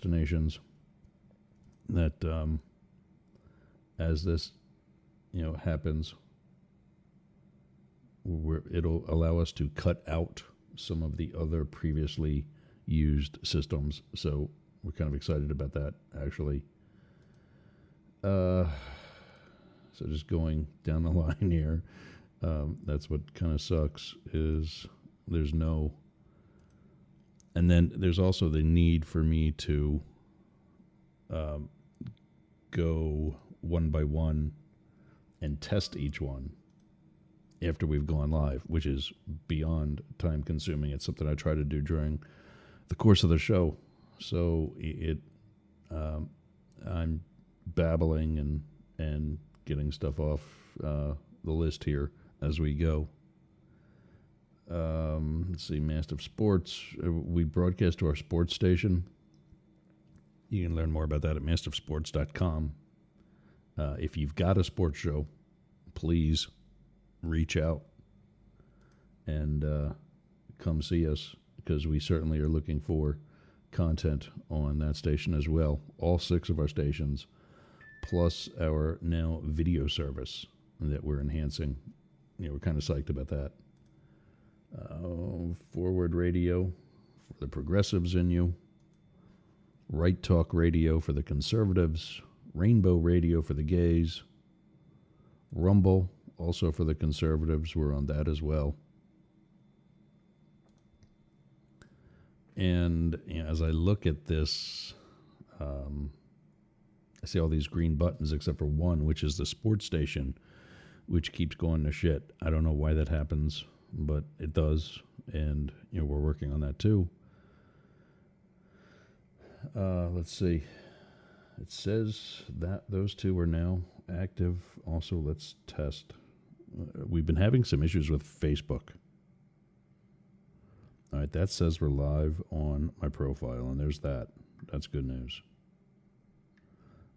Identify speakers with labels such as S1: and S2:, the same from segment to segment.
S1: destinations that as this happens, it'll allow us to cut out some of the other previously used systems. So we're kind of excited about that, actually. So just going down the line here, that's what kind of sucks is there's no... And then there's also the need for me to go one by one and test each one after we've gone live, which is beyond time consuming. It's something I try to do during the course of the show. So I'm babbling and getting stuff off the list here as we go. Let's see, Mastiff Sports. We broadcast to our sports station. You can learn more about that at mastiffsports.com. If you've got a sports show, please reach out and come see us, because we certainly are looking for content on that station as well. All 6 of our stations, plus our now video service that we're enhancing. We're kind of psyched about that. Forward Radio for the progressives in you. Right Talk Radio for the conservatives. Rainbow Radio for the gays. Rumble, also for the conservatives. We're on that as well. And as I look at this, I see all these green buttons except for one, which is the sports station, which keeps going to shit. I don't know why that happens, but it does. And, we're working on that too. Let's see. It says that those 2 are now active. Also, let's test. We've been having some issues with Facebook. All right, that says we're live on my profile, and there's that. That's good news.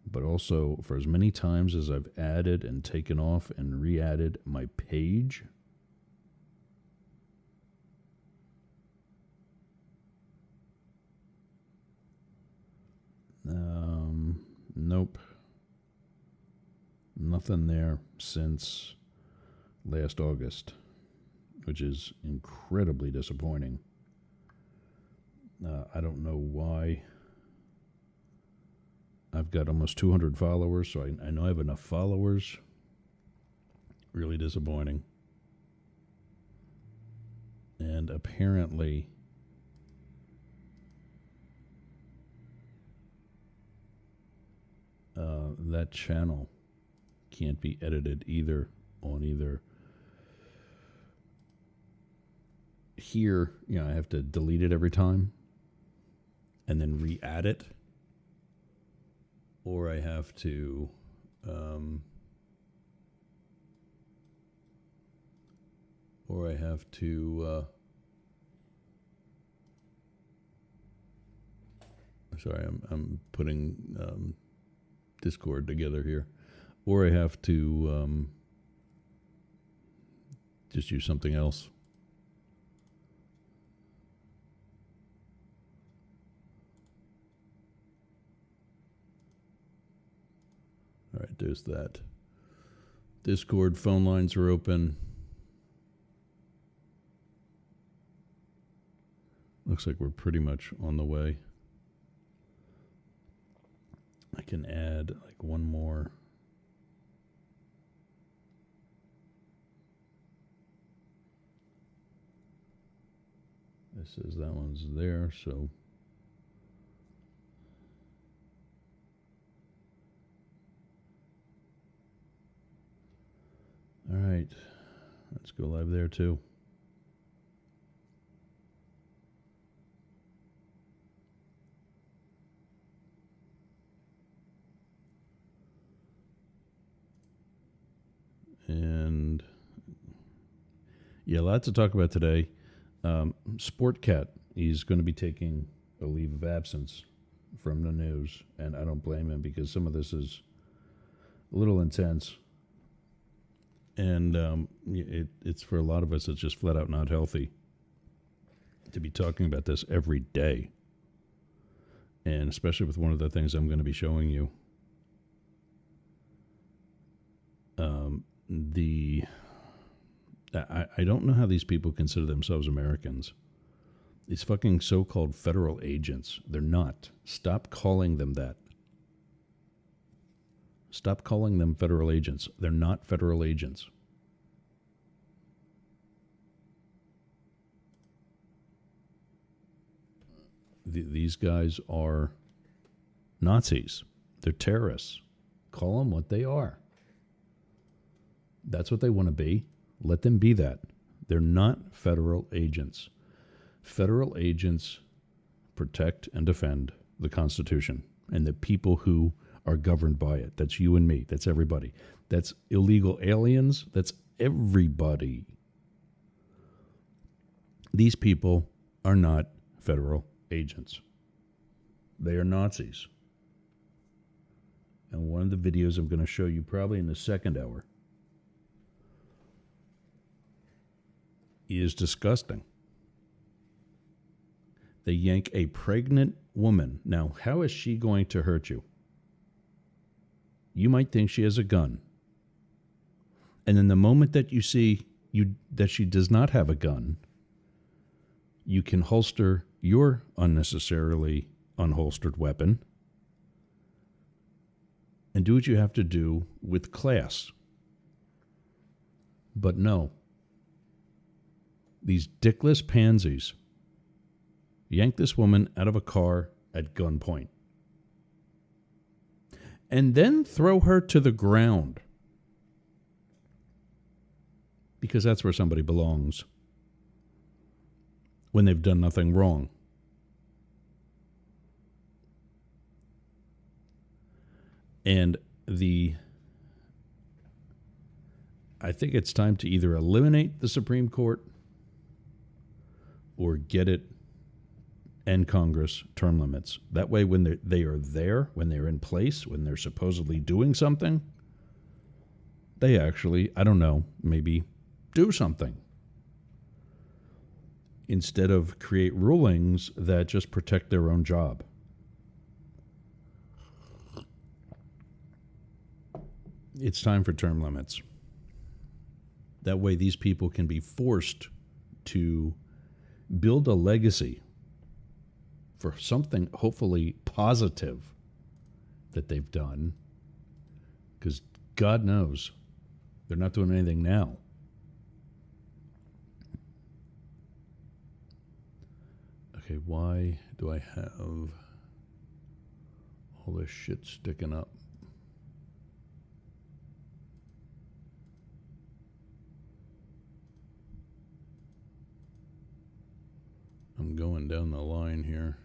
S1: But also, for as many times as I've added and taken off and re-added my page, nope. Nothing there since last August, which is incredibly disappointing. I don't know why. I've got almost 200 followers, so I know I have enough followers. Really disappointing. And apparently, that channel can't be edited either on either. Here, I have to delete it every time and then re-add it, or I have to sorry, I'm putting Discord together here, or I have to just use something else. All right, there's that. Discord phone lines are open. Looks like we're pretty much on the way. I can add like one more. This says that one's there, so. All right, let's go live there too. And yeah, lots to talk about today. Sportcat, he's going to be taking a leave of absence from the news, and I don't blame him, because some of this is a little intense. And it's for a lot of us, it's just flat out not healthy to be talking about this every day. and especially with one of the things I'm going to be showing you. I don't know how these people consider themselves Americans. These fucking so-called federal agents. They're not. Stop calling them that. Stop calling them federal agents. They're not federal agents. These guys are Nazis. They're terrorists. Call them what they are. That's what they want to be. Let them be that. They're not federal agents. Federal agents protect and defend the Constitution and the people who are governed by it. That's you and me. That's everybody. That's illegal aliens. That's everybody. These people are not federal agents. They are Nazis. And one of the videos I'm going to show you probably in the second hour is disgusting. They yank a pregnant woman. Now, how is she going to hurt you? You might think she has a gun. And then the moment that you see that she does not have a gun, you can holster your unnecessarily unholstered weapon and do what you have to do with class. But no. These dickless pansies yank this woman out of a car at gunpoint and then throw her to the ground because that's where somebody belongs when they've done nothing wrong. And I think it's time to either eliminate the Supreme Court or get it and Congress term limits. That way, when they are there, when they're in place, when they're supposedly doing something, they actually, I don't know, maybe do something. Instead of create rulings that just protect their own job. It's time for term limits. That way these people can be forced to build a legacy for something hopefully positive that they've done. Because God knows they're not doing anything now. Okay, why do I have all this shit sticking up? I'm going down the line here,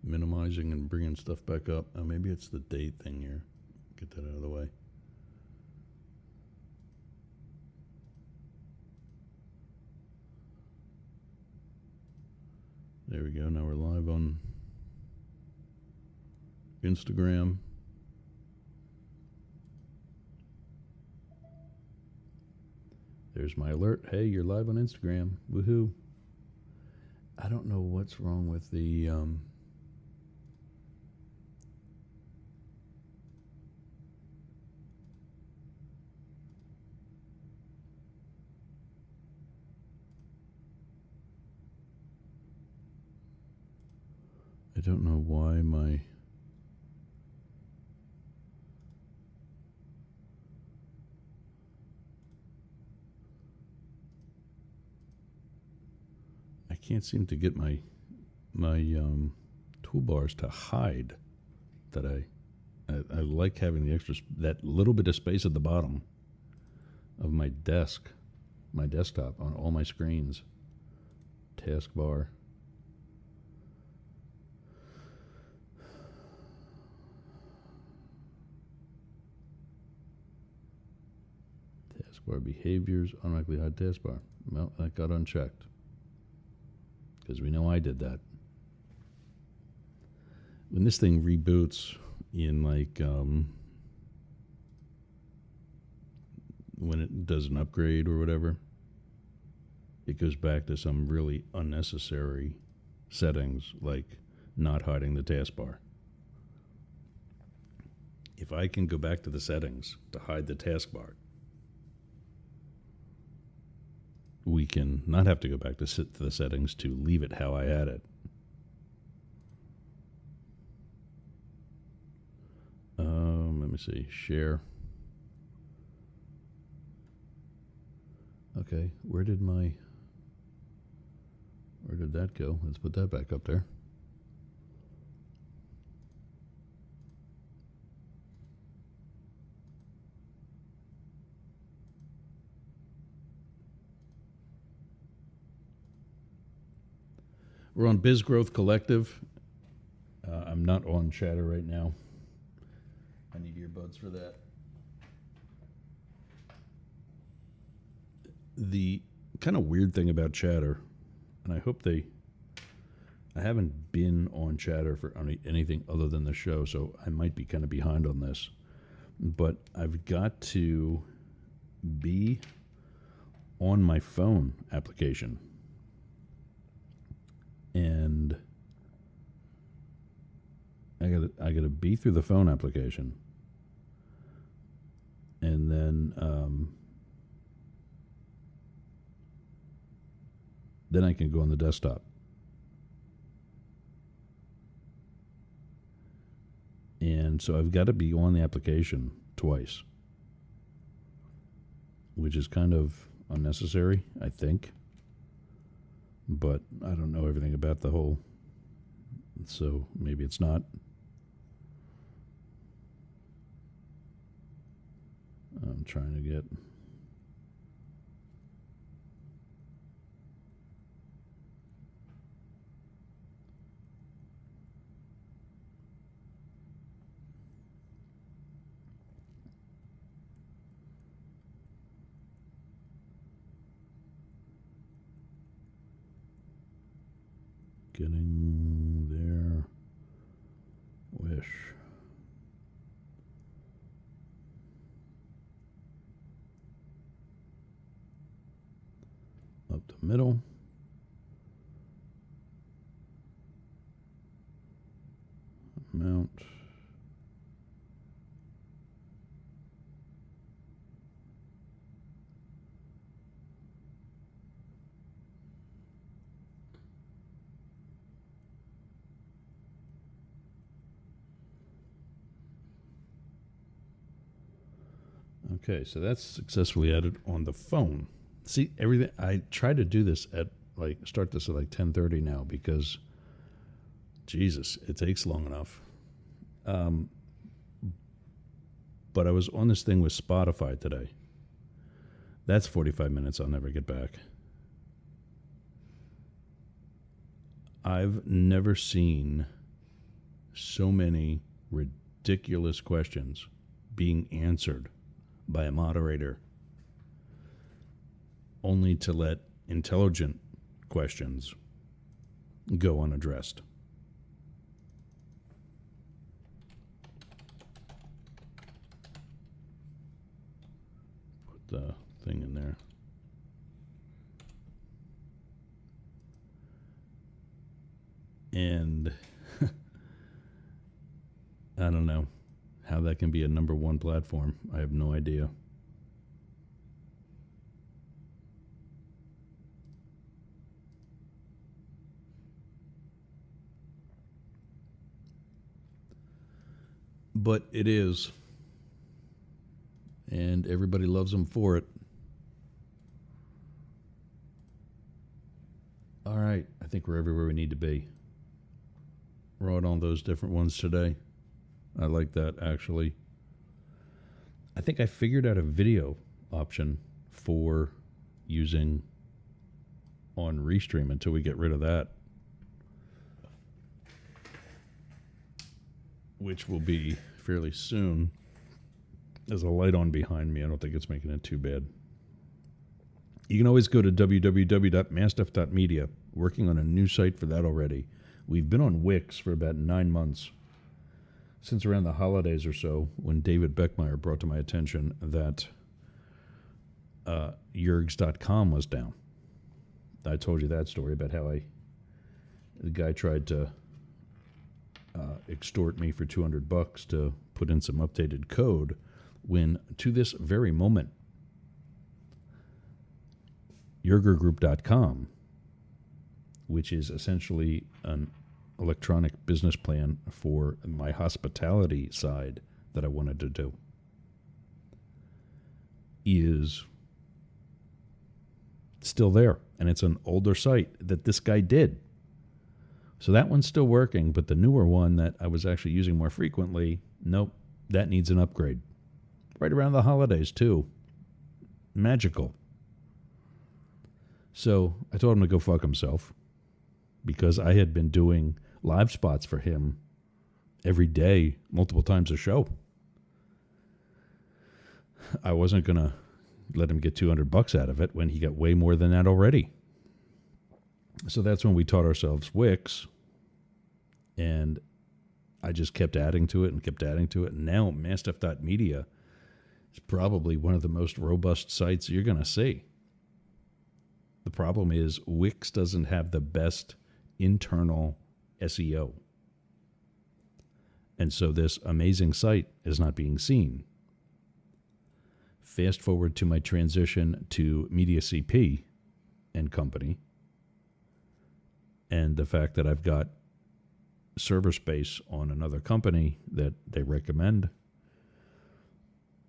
S1: minimizing and bringing stuff back up. Maybe it's the date thing here. Get that out of the way. There we go. Now we're live on Instagram. There's my alert. Hey, you're live on Instagram. Woohoo. I don't know what's wrong with the I don't know why my I can't seem to get my toolbars to hide that I like having the extra that little bit of space at the bottom of my desktop on all my screens. Taskbar. Taskbar behaviors, automatically hide taskbar. Well, that got unchecked. Because we know I did that. When this thing reboots in when it does an upgrade or whatever, it goes back to some really unnecessary settings like not hiding the taskbar. If I can go back to the settings to hide the taskbar, we can not have to go back to the settings to leave it how I had it. Let me see. Share. Okay, where did that go? Let's put that back up there. We're on Biz Growth Collective. I'm not on Chatter right now. I need earbuds for that. The kind of weird thing about Chatter, and I hope I haven't been on Chatter for anything other than the show, so I might be kind of behind on this. But I've got to be on my phone application. And I gotta be through the phone application. And then I can go on the desktop. And so I've got to be on the application twice, which is kind of unnecessary, I think. But I don't know everything about the whole, so maybe it's not. I'm trying to get... Getting there. Wish. Up the middle. Mount. Okay, so that's successfully added on the phone. See, everything, I try to do this start this at 10:30 now because, Jesus, it takes long enough. But I was on this thing with Spotify today. That's 45 minutes I'll never get back. I've never seen so many ridiculous questions being answered by a moderator, only to let intelligent questions go unaddressed. Put the thing in there. And I don't know how that can be a number one platform. I have no idea. But it is. And everybody loves them for it. All right. I think we're everywhere we need to be. We're on all those different ones today. I like that, actually. I think I figured out a video option for using on Restream until we get rid of that, which will be fairly soon. There's a light on behind me. I don't think it's making it too bad. You can always go to www.mastiff.media. Working on a new site for that already. We've been on Wix for about 9 months. Since around the holidays or so, when David Beckmeyer brought to my attention that Yergs.com was down. I told you that story about how the guy tried to extort me for $200 to put in some updated code, when to this very moment, YurgerGroup.com, which is essentially an electronic business plan for my hospitality side that I wanted to do, is still there. And it's an older site that this guy did. So that one's still working, but the newer one that I was actually using more frequently, nope, that needs an upgrade. Right around the holidays, too. Magical. So I told him to go fuck himself, because I had been doing live spots for him every day, multiple times a show. I wasn't going to let him get $200 out of it when he got way more than that already. So that's when we taught ourselves Wix, and I just kept adding to it and kept adding to it. And now Mastiff.media is probably one of the most robust sites you're going to see. The problem is Wix doesn't have the best internal SEO. And so this amazing site is not being seen. Fast forward to my transition to MediaCP and Company, and the fact that I've got server space on another company that they recommend,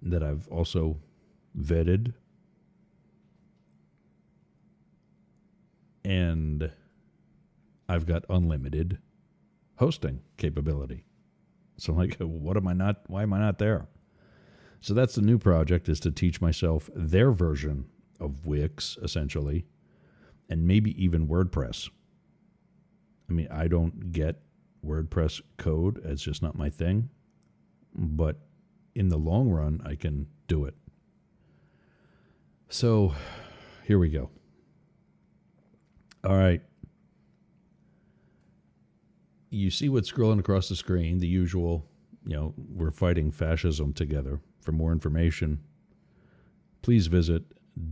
S1: that I've also vetted, and I've got unlimited hosting capability. So I'm like, why am I not there? So that's the new project, is to teach myself their version of Wix, essentially, and maybe even WordPress. I mean, I don't get WordPress code. It's just not my thing. But in the long run, I can do it. So here we go. All right. You see what's scrolling across the screen, the usual, we're fighting fascism together. For more information, please visit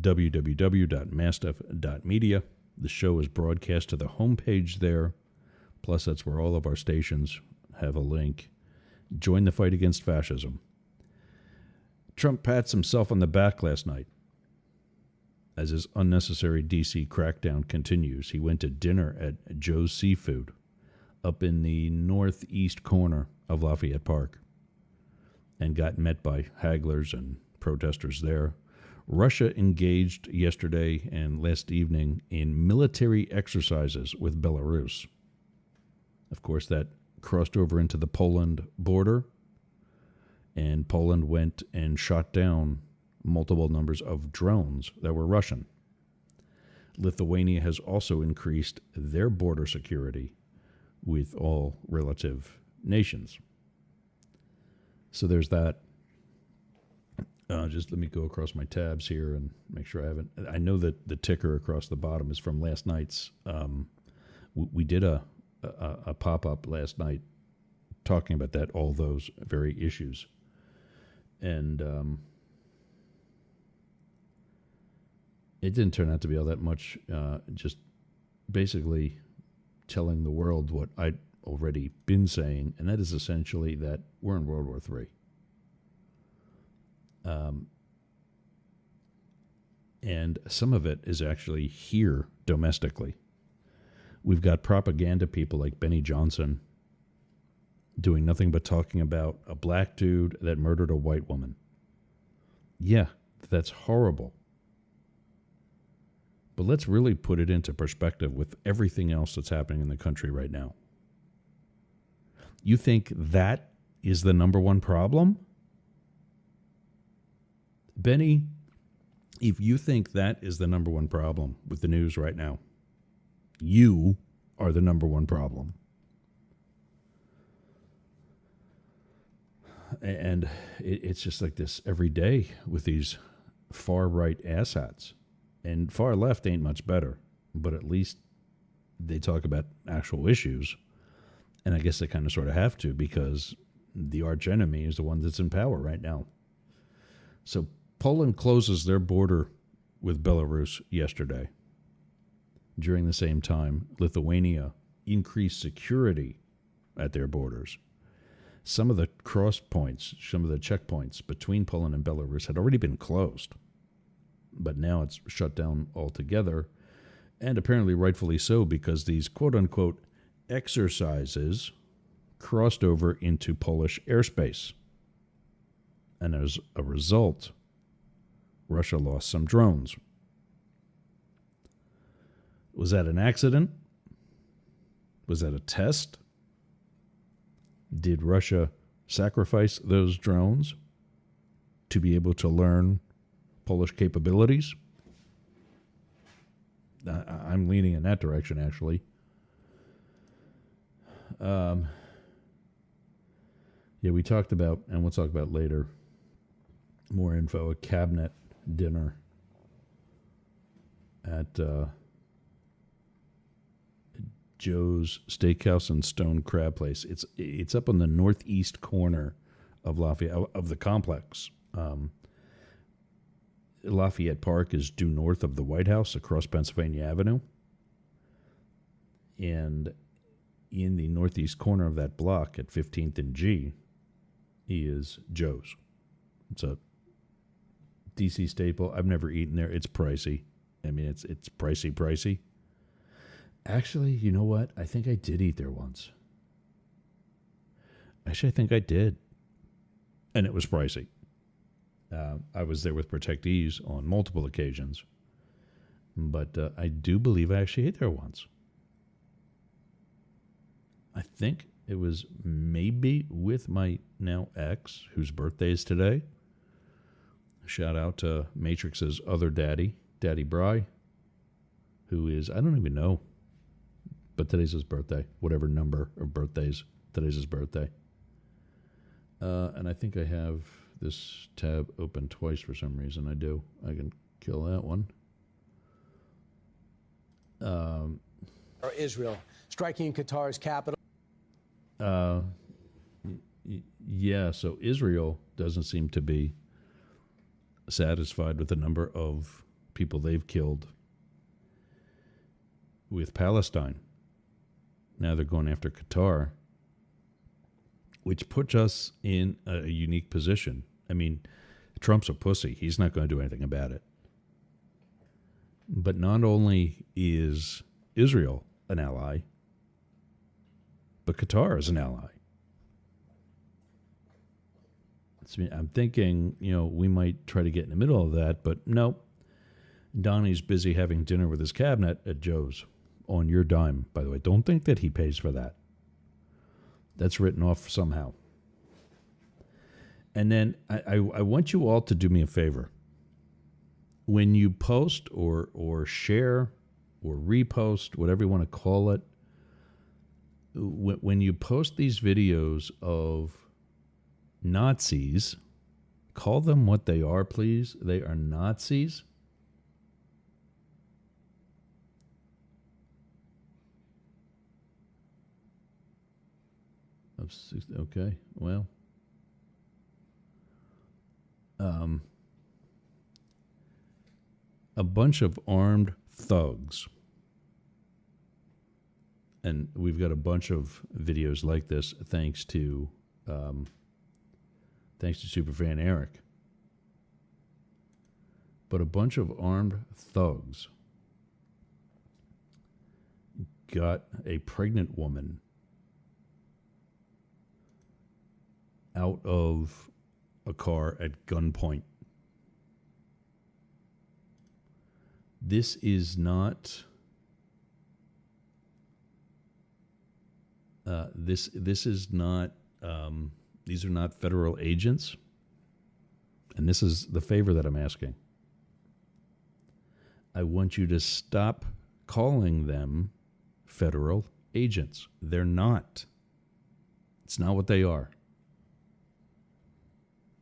S1: www.mastiff.media. The show is broadcast to the homepage there. Plus, that's where all of our stations have a link. Join the fight against fascism. Trump pats himself on the back last night as his unnecessary D.C. crackdown continues. He went to dinner at Joe's Seafood up in the northeast corner of Lafayette Park and got met by hagglers and protesters there. Russia engaged yesterday and last evening in military exercises with Belarus. Of course, that crossed over into the Poland border, and Poland went and shot down multiple numbers of drones that were Russian. Lithuania has also increased their border security with all relative nations. So there's that. Just let me go across my tabs here and make sure I haven't. I know that the ticker across the bottom is from last night's. We did a pop-up last night talking about that, all those very issues. And it didn't turn out to be all that much, just basically telling the world what I'd already been saying, and that is essentially that we're in World War III. And some of it is actually here domestically. We've got propaganda people like Benny Johnson doing nothing but talking about a black dude that murdered a white woman. Yeah, that's horrible. But let's really put it into perspective with everything else that's happening in the country right now. You think that is the number one problem? Benny, if you think that is the number one problem with the news right now, you are the number one problem. And it's just like this every day with these far-right asshats. And far left ain't much better, but at least they talk about actual issues. And I guess they kind of sort of have to, because the arch enemy is the one that's in power right now. So Poland closes their border with Belarus yesterday. During the same time, Lithuania increased security at their borders. Some of the cross points, some of the checkpoints between Poland and Belarus had already been closed, but now it's shut down altogether, and apparently rightfully so, because these quote-unquote exercises crossed over into Polish airspace. And as a result, Russia lost some drones. Was that an accident? Was that a test? Did Russia sacrifice those drones to be able to learn Polish capabilities? I'm leaning in that direction, actually. Yeah, we talked about, and we'll talk about later, more info, a cabinet dinner at Joe's Steakhouse and Stone Crab Place. It's up on the northeast corner of Lafayette, of the complex. Lafayette Park is due north of the White House across Pennsylvania Avenue. And in the northeast corner of that block at 15th and G is Joe's. It's a DC staple. I've never eaten there. It's pricey. I mean, it's pricey. Actually, you know what? I think I did eat there once. Actually, I think I did. And it was pricey. I was there with protectees on multiple occasions. But I do believe I actually ate there once. I think it was maybe with my now ex, whose birthday is today. Shout out to Matrix's other daddy, Daddy Bry, who is, I don't even know, but today's his birthday. Whatever number of birthdays, today's his birthday. And I think I have this tab open twice for some reason. I do. I can kill that one.
S2: Or Israel, striking Qatar's capital.
S1: Yeah, so Israel doesn't seem to be satisfied with the number of people they've killed with Palestine. Now they're going after Qatar, which puts us in a unique position. I mean, Trump's a pussy. He's not going to do anything about it. But not only is Israel an ally, but Qatar is an ally. I'm thinking, we might try to get in the middle of that, but no. Donnie's busy having dinner with his cabinet at Joe's on your dime, by the way. Don't think that he pays for that. That's written off somehow. And then I want you all to do me a favor. When you post or share or repost, whatever you want to call it, when you post these videos of Nazis, call them what they are, please. They are Nazis. Okay, well. A bunch of armed thugs. And we've got a bunch of videos like this thanks to Superfan Eric. But a bunch of armed thugs got a pregnant woman out of a car at gunpoint. This is not... This is not, these are not federal agents. And this is the favor that I'm asking. I want you to stop calling them federal agents. They're not. It's not what they are.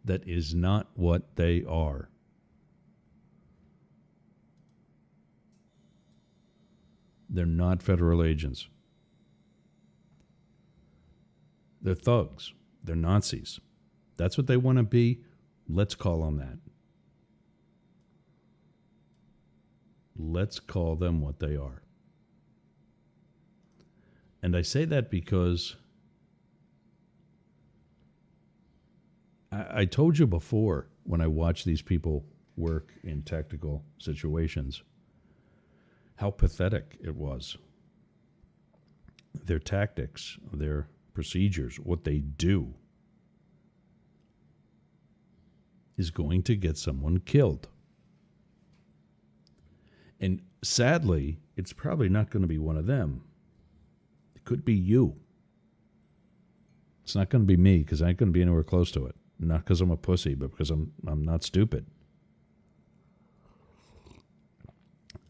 S1: That is not what they are. They're not federal agents. They're thugs. They're Nazis. That's what they want to be. Let's call them that. Let's call them what they are. And I say that because I told you before when I watched these people work in tactical situations how pathetic it was. Their tactics, their procedures, what they do is going to get someone killed. And sadly, it's probably not going to be one of them. It could be you. It's not going to be me because I ain't going to be anywhere close to it. Not because I'm a pussy, but because I'm not stupid.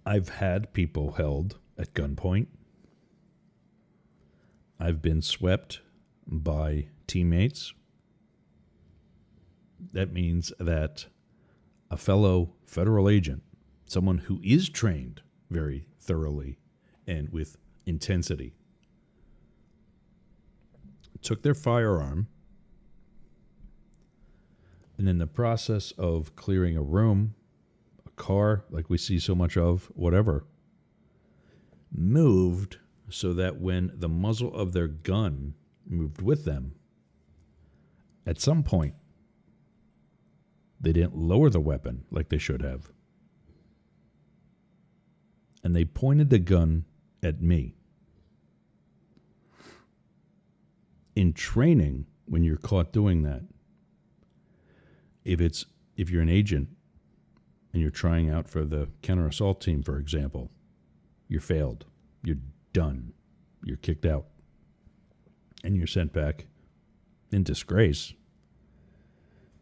S1: I've had people held at gunpoint. I've been swept by teammates. That means that a fellow federal agent, someone who is trained very thoroughly and with intensity, took their firearm and in the process of clearing a room, a car like we see so much of, whatever, moved so that when the muzzle of their gun moved with them, at some point, they didn't lower the weapon like they should have. And they pointed the gun at me. In training, when you're caught doing that, if you're an agent and you're trying out for the counter-assault team, for example, you're failed. You're done. You're kicked out. And you're sent back in disgrace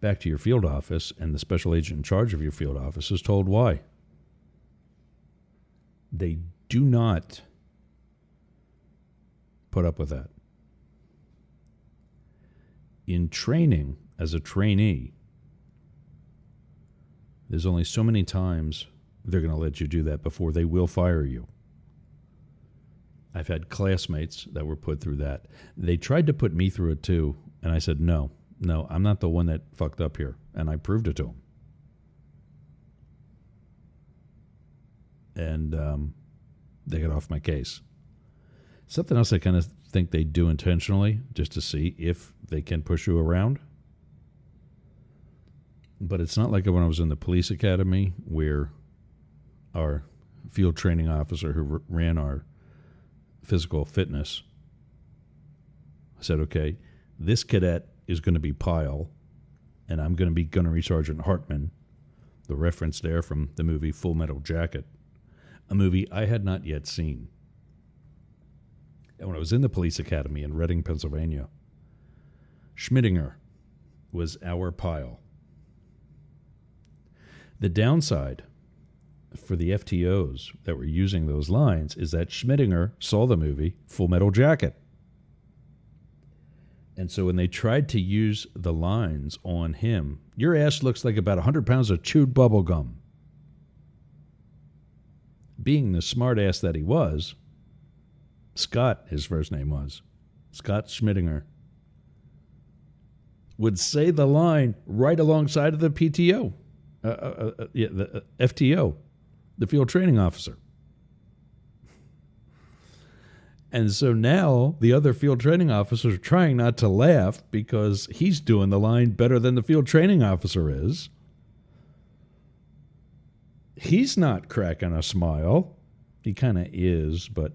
S1: back to your field office, and the special agent in charge of your field office is told why. They do not put up with that. In training, as a trainee, there's only so many times they're going to let you do that before they will fire you. I've had classmates that were put through that. They tried to put me through it too, and I said, no, I'm not the one that fucked up here, and I proved it to them. And they got off my case. Something else I kind of think they do intentionally, just to see if they can push you around. But it's not like when I was in the police academy where our field training officer who ran our physical fitness said, okay, this cadet is going to be Pyle, and I'm going to be Gunnery Sergeant Hartman, the reference there from the movie Full Metal Jacket, a movie I had not yet seen. And when I was in the police academy in Reading, Pennsylvania, Schmidinger was our Pyle. The downside for the FTOs that were using those lines is that Schmidinger saw the movie Full Metal Jacket. And so when they tried to use the lines on him, your ass looks like about 100 pounds of chewed bubble gum. Being the smart ass that he was, Scott, his first name was, Scott Schmidinger, would say the line right alongside of the PTO, the FTO, the field training officer. And so now the other field training officers are trying not to laugh because he's doing the line better than the field training officer is. He's not cracking a smile. He kind of is, but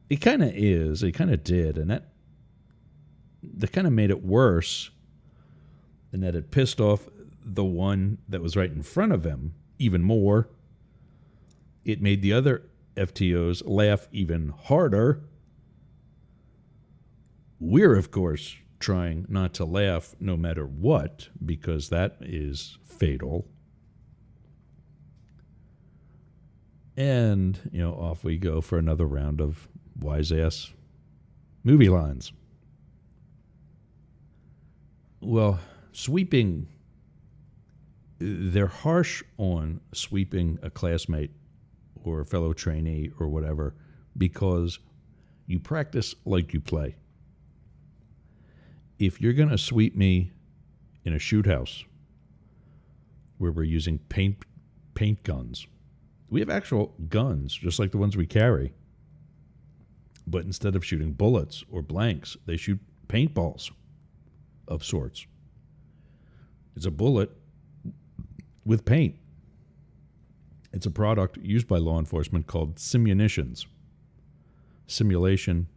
S1: he kind of is. He kind of did. And that kind of made it worse in that it pissed off the one that was right in front of him even more. It made the other FTOs laugh even harder. We're, of course, trying not to laugh no matter what, because that is fatal. And, off we go for another round of wise-ass movie lines. Well, sweeping, they're harsh on sweeping a classmate or a fellow trainee or whatever because you practice like you play. If you're going to sweep me in a shoot house where we're using paint guns, we have actual guns, just like the ones we carry. But instead of shooting bullets or blanks, they shoot paintballs of sorts. It's a bullet with paint. It's a product used by law enforcement called simunitions. Simulation,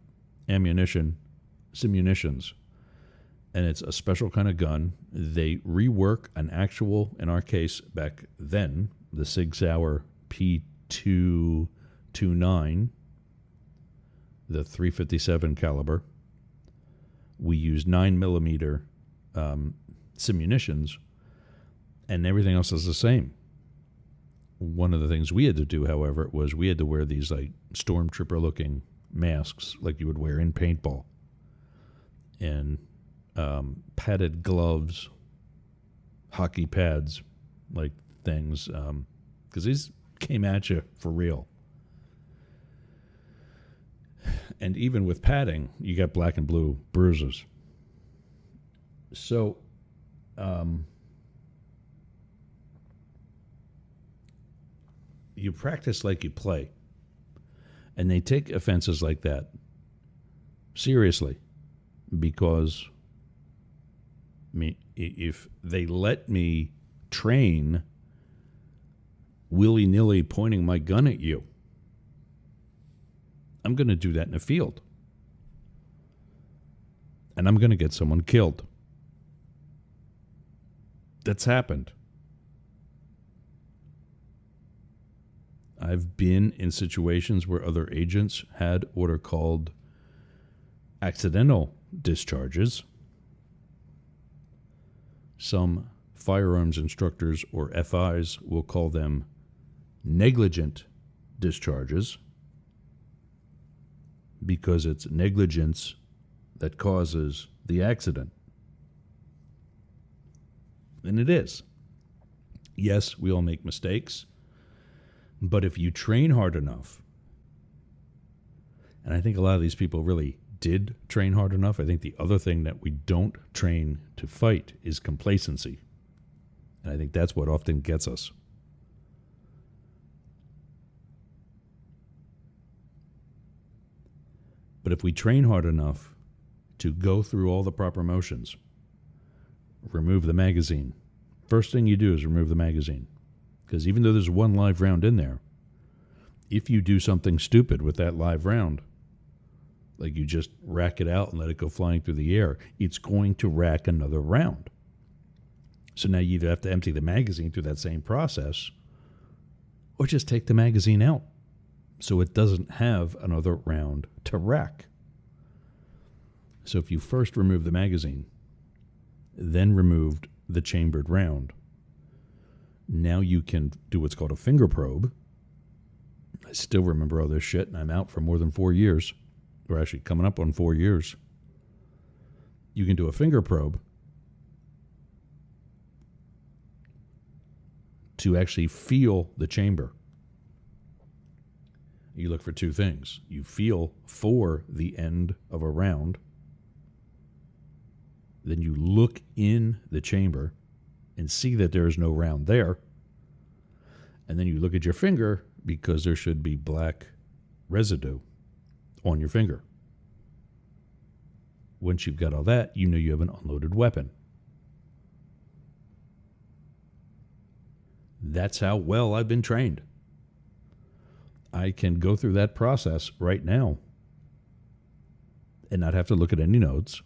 S1: ammunition, simunitions. And it's a special kind of gun. They rework an actual, in our case, back then, the Sig Sauer P229, the .357 caliber. We use 9mm simunitions, and everything else is the same. One of the things we had to do, however, was we had to wear these like stormtrooper-looking masks like you would wear in paintball, and padded gloves, hockey pads, like things, because these came at you for real. And even with padding, you got black and blue bruises. So, you practice like you play. And they take offenses like that seriously, because if they let me train willy-nilly pointing my gun at you, I'm going to do that in a field. And I'm going to get someone killed. That's happened. I've been in situations where other agents had what are called accidental discharges. Some firearms instructors, or FIs, will call them negligent discharges, because it's negligence that causes the accident. And it is. Yes, we all make mistakes, but if you train hard enough, and I think a lot of these people really did train hard enough. I think the other thing that we don't train to fight is complacency. And I think that's what often gets us. But if we train hard enough to go through all the proper motions, remove the magazine. First thing you do is remove the magazine. Because even though there's one live round in there, if you do something stupid with that live round, like you just rack it out and let it go flying through the air, it's going to rack another round. So now you either have to empty the magazine through that same process, or just take the magazine out so it doesn't have another round to rack. So if you first remove the magazine, then removed the chambered round, now you can do what's called a finger probe. I still remember all this shit, and I'm out for more than 4 years. We're actually coming up on 4 years. You can do a finger probe to actually feel the chamber. You look for two things. You feel for the end of a round. Then you look in the chamber and see that there is no round there. And then you look at your finger, because there should be black residue on your finger. Once you've got all that, you know you have an unloaded weapon. That's how well I've been trained. I can go through that process right now and not have to look at any notes,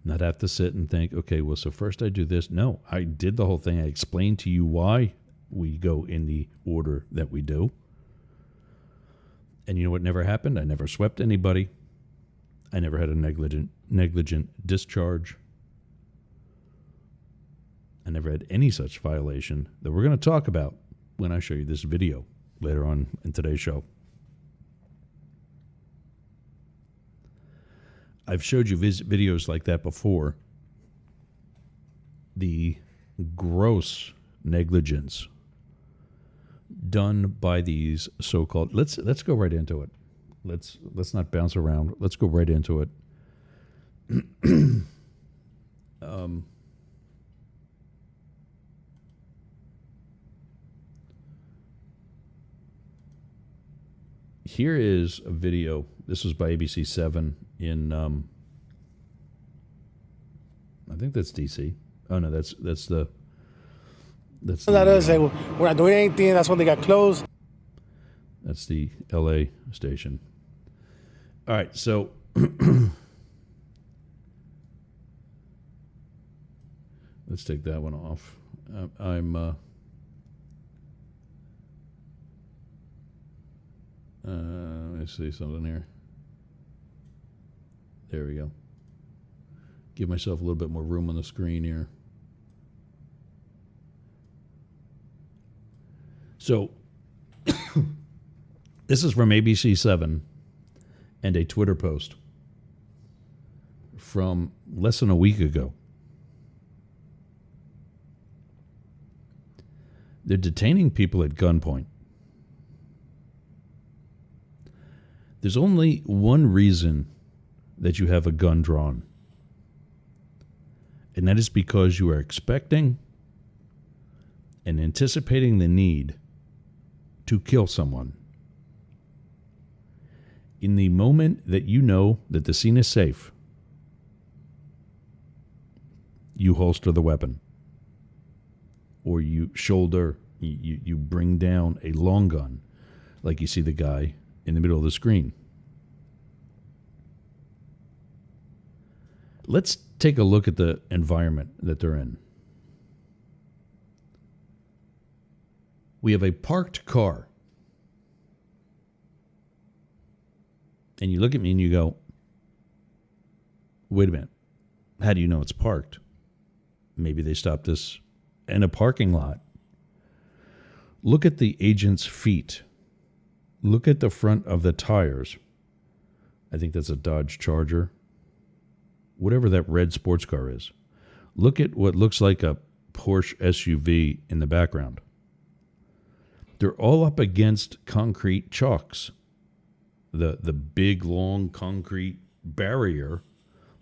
S1: not have to sit and think, okay, well, so first I do this. No, I did the whole thing. I explained to you why we go in the order that we do. And you know what never happened? I never swept anybody. I never had a negligent discharge. I never had any such violation that we're going to talk about when I show you this video later on in today's show. I've showed you videos like that before. The gross negligence done by these so-called, let's go right into it. Let's not bounce around. Let's go right into it. Here is a video. This was by ABC7 in, I think that's DC. Oh no, that's the
S3: That is, we're not doing anything. That's when they got closed.
S1: that's the L.A. station. All right, so let's take that one off. Let me see something here. There we go. Give myself a little bit more room on the screen here. So, this is from ABC7 and a Twitter post from less than a week ago. They're detaining people at gunpoint. There's only one reason that you have a gun drawn, and that is because you are expecting and anticipating the need to kill someone. In the moment that you know that the scene is safe, you holster the weapon, or you shoulder, you bring down a long gun, like you see the guy in the middle of the screen. Let's take a look at the environment that they're in. We have a parked car. And you look at me and you go, wait a minute. How do you know it's parked? Maybe they stopped this in a parking lot. Look at the agent's feet. Look at the front of the tires. I think that's a Dodge Charger. Whatever that red sports car is. Look at what looks like a Porsche SUV in the background. They're all up against concrete chalks. The big, long concrete barrier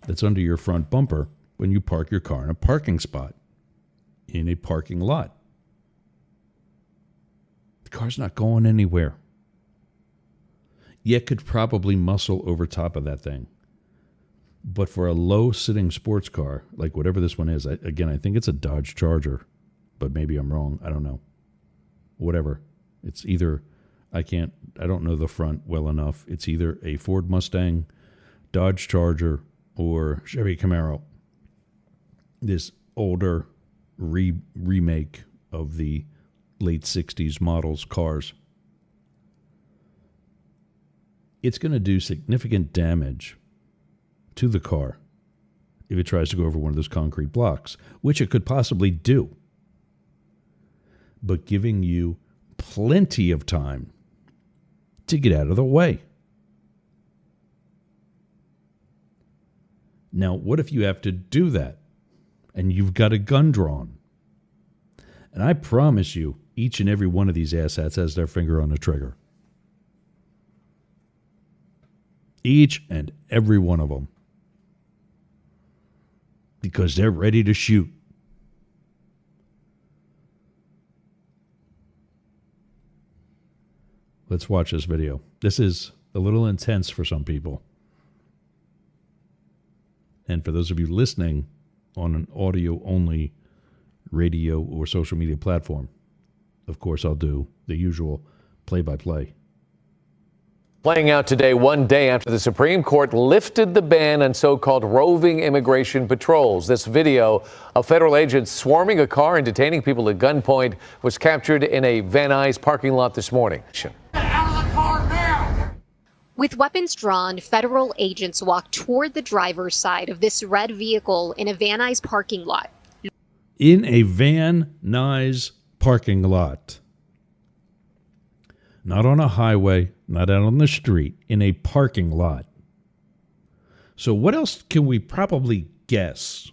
S1: that's under your front bumper when you park your car in a parking spot, in a parking lot. The car's not going anywhere. You could probably muscle over top of that thing. But for a low-sitting sports car, like whatever this one is, I think it's a Dodge Charger, but maybe I'm wrong. I don't know. Whatever. It's either, I don't know the front well enough. It's either a Ford Mustang, Dodge Charger, or Chevy Camaro. This older remake of the late 60s models cars. It's going to do significant damage to the car if it tries to go over one of those concrete blocks, which it could possibly do. But giving you plenty of time to get out of the way. Now, what if you have to do that and you've got a gun drawn? And I promise you, each and every one of these asshats has their finger on the trigger. Each and every one of them. Because they're ready to shoot. Let's watch this video. This is a little intense for some people. And for those of you listening on an audio-only radio or social media platform, of course I'll do the usual play-by-play.
S4: Playing out today, one day after the Supreme Court lifted the ban on so-called roving immigration patrols. This video of federal agents swarming a car and detaining people at gunpoint was captured in a Van Nuys parking lot this morning.
S5: Out of the car now! With weapons drawn, federal agents walked toward the driver's side of this red vehicle in a Van Nuys parking lot.
S1: In a Van Nuys parking lot. Not on a highway, not out on the street, in a parking lot. So what else can we probably guess?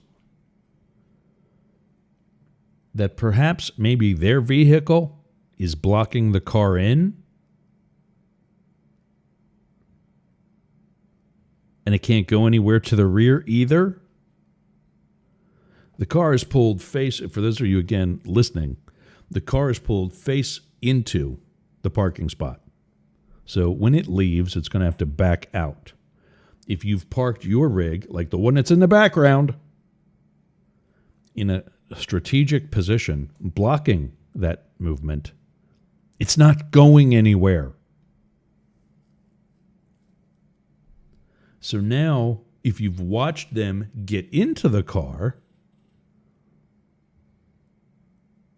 S1: That perhaps maybe their vehicle is blocking the car in? And it can't go anywhere to the rear either? The car is pulled face, for those of you again listening, the car is pulled face into the parking spot. So when it leaves, it's going to have to back out. If you've parked your rig, like the one that's in the background, in a strategic position, blocking that movement. It's not going anywhere. So now, if you've watched them get into the car,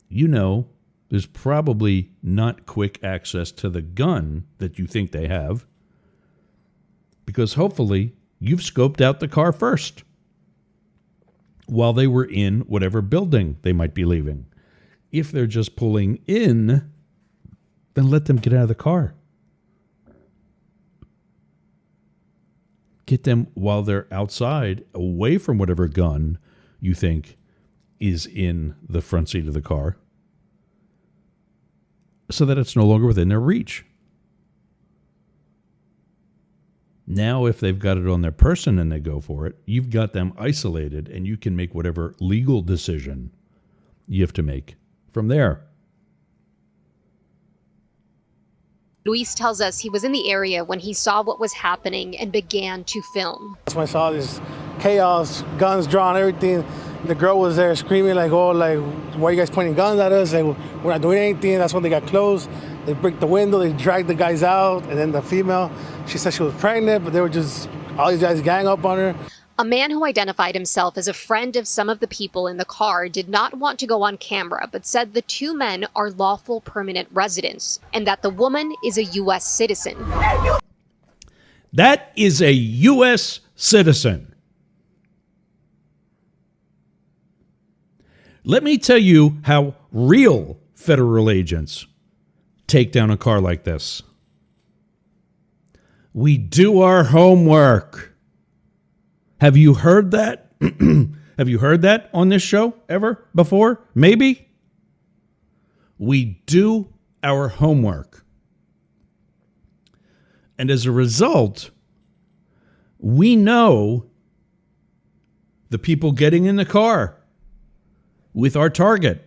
S1: you know there's probably not quick access to the gun that you think they have, because hopefully you've scoped out the car first while they were in whatever building they might be leaving. If they're just pulling in, then let them get out of the car. Get them while they're outside, away from whatever gun you think is in the front seat of the car, so that it's no longer within their reach. Now, if they've got it on their person and they go for it, you've got them isolated, and you can make whatever legal decision you have to make from there.
S5: Luis tells us he was in the area when he saw what was happening and began to film.
S3: That's when I saw this chaos, guns drawn, everything. The girl was there screaming like, "Oh, like, why are you guys pointing guns at us? Like, we're not doing anything." That's when they got close. They break the window, they dragged the guys out, and then the female, she said she was pregnant, but they were just, all these guys gang up on her.
S5: A man who identified himself as a friend of some of the people in the car did not want to go on camera, but said the two men are lawful permanent residents and that the woman is a U.S. citizen.
S1: That is a U.S. citizen. Let me tell you how real federal agents take down a car like this. We do our homework. Have you heard that? Have you heard that on this show ever before? Maybe? We do our homework. And as a result, we know the people getting in the car with our target.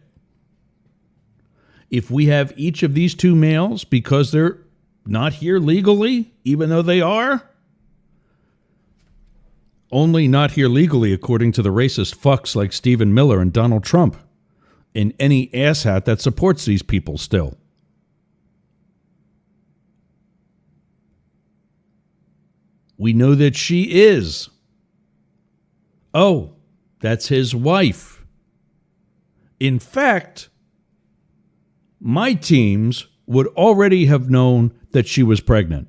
S1: If we have each of these two males, because they're not here legally, even though they are, only not here legally according to the racist fucks like Stephen Miller and Donald Trump and any asshat that supports these people still. We know that she is. Oh, that's his wife. In fact, my teams would already have known that she was pregnant.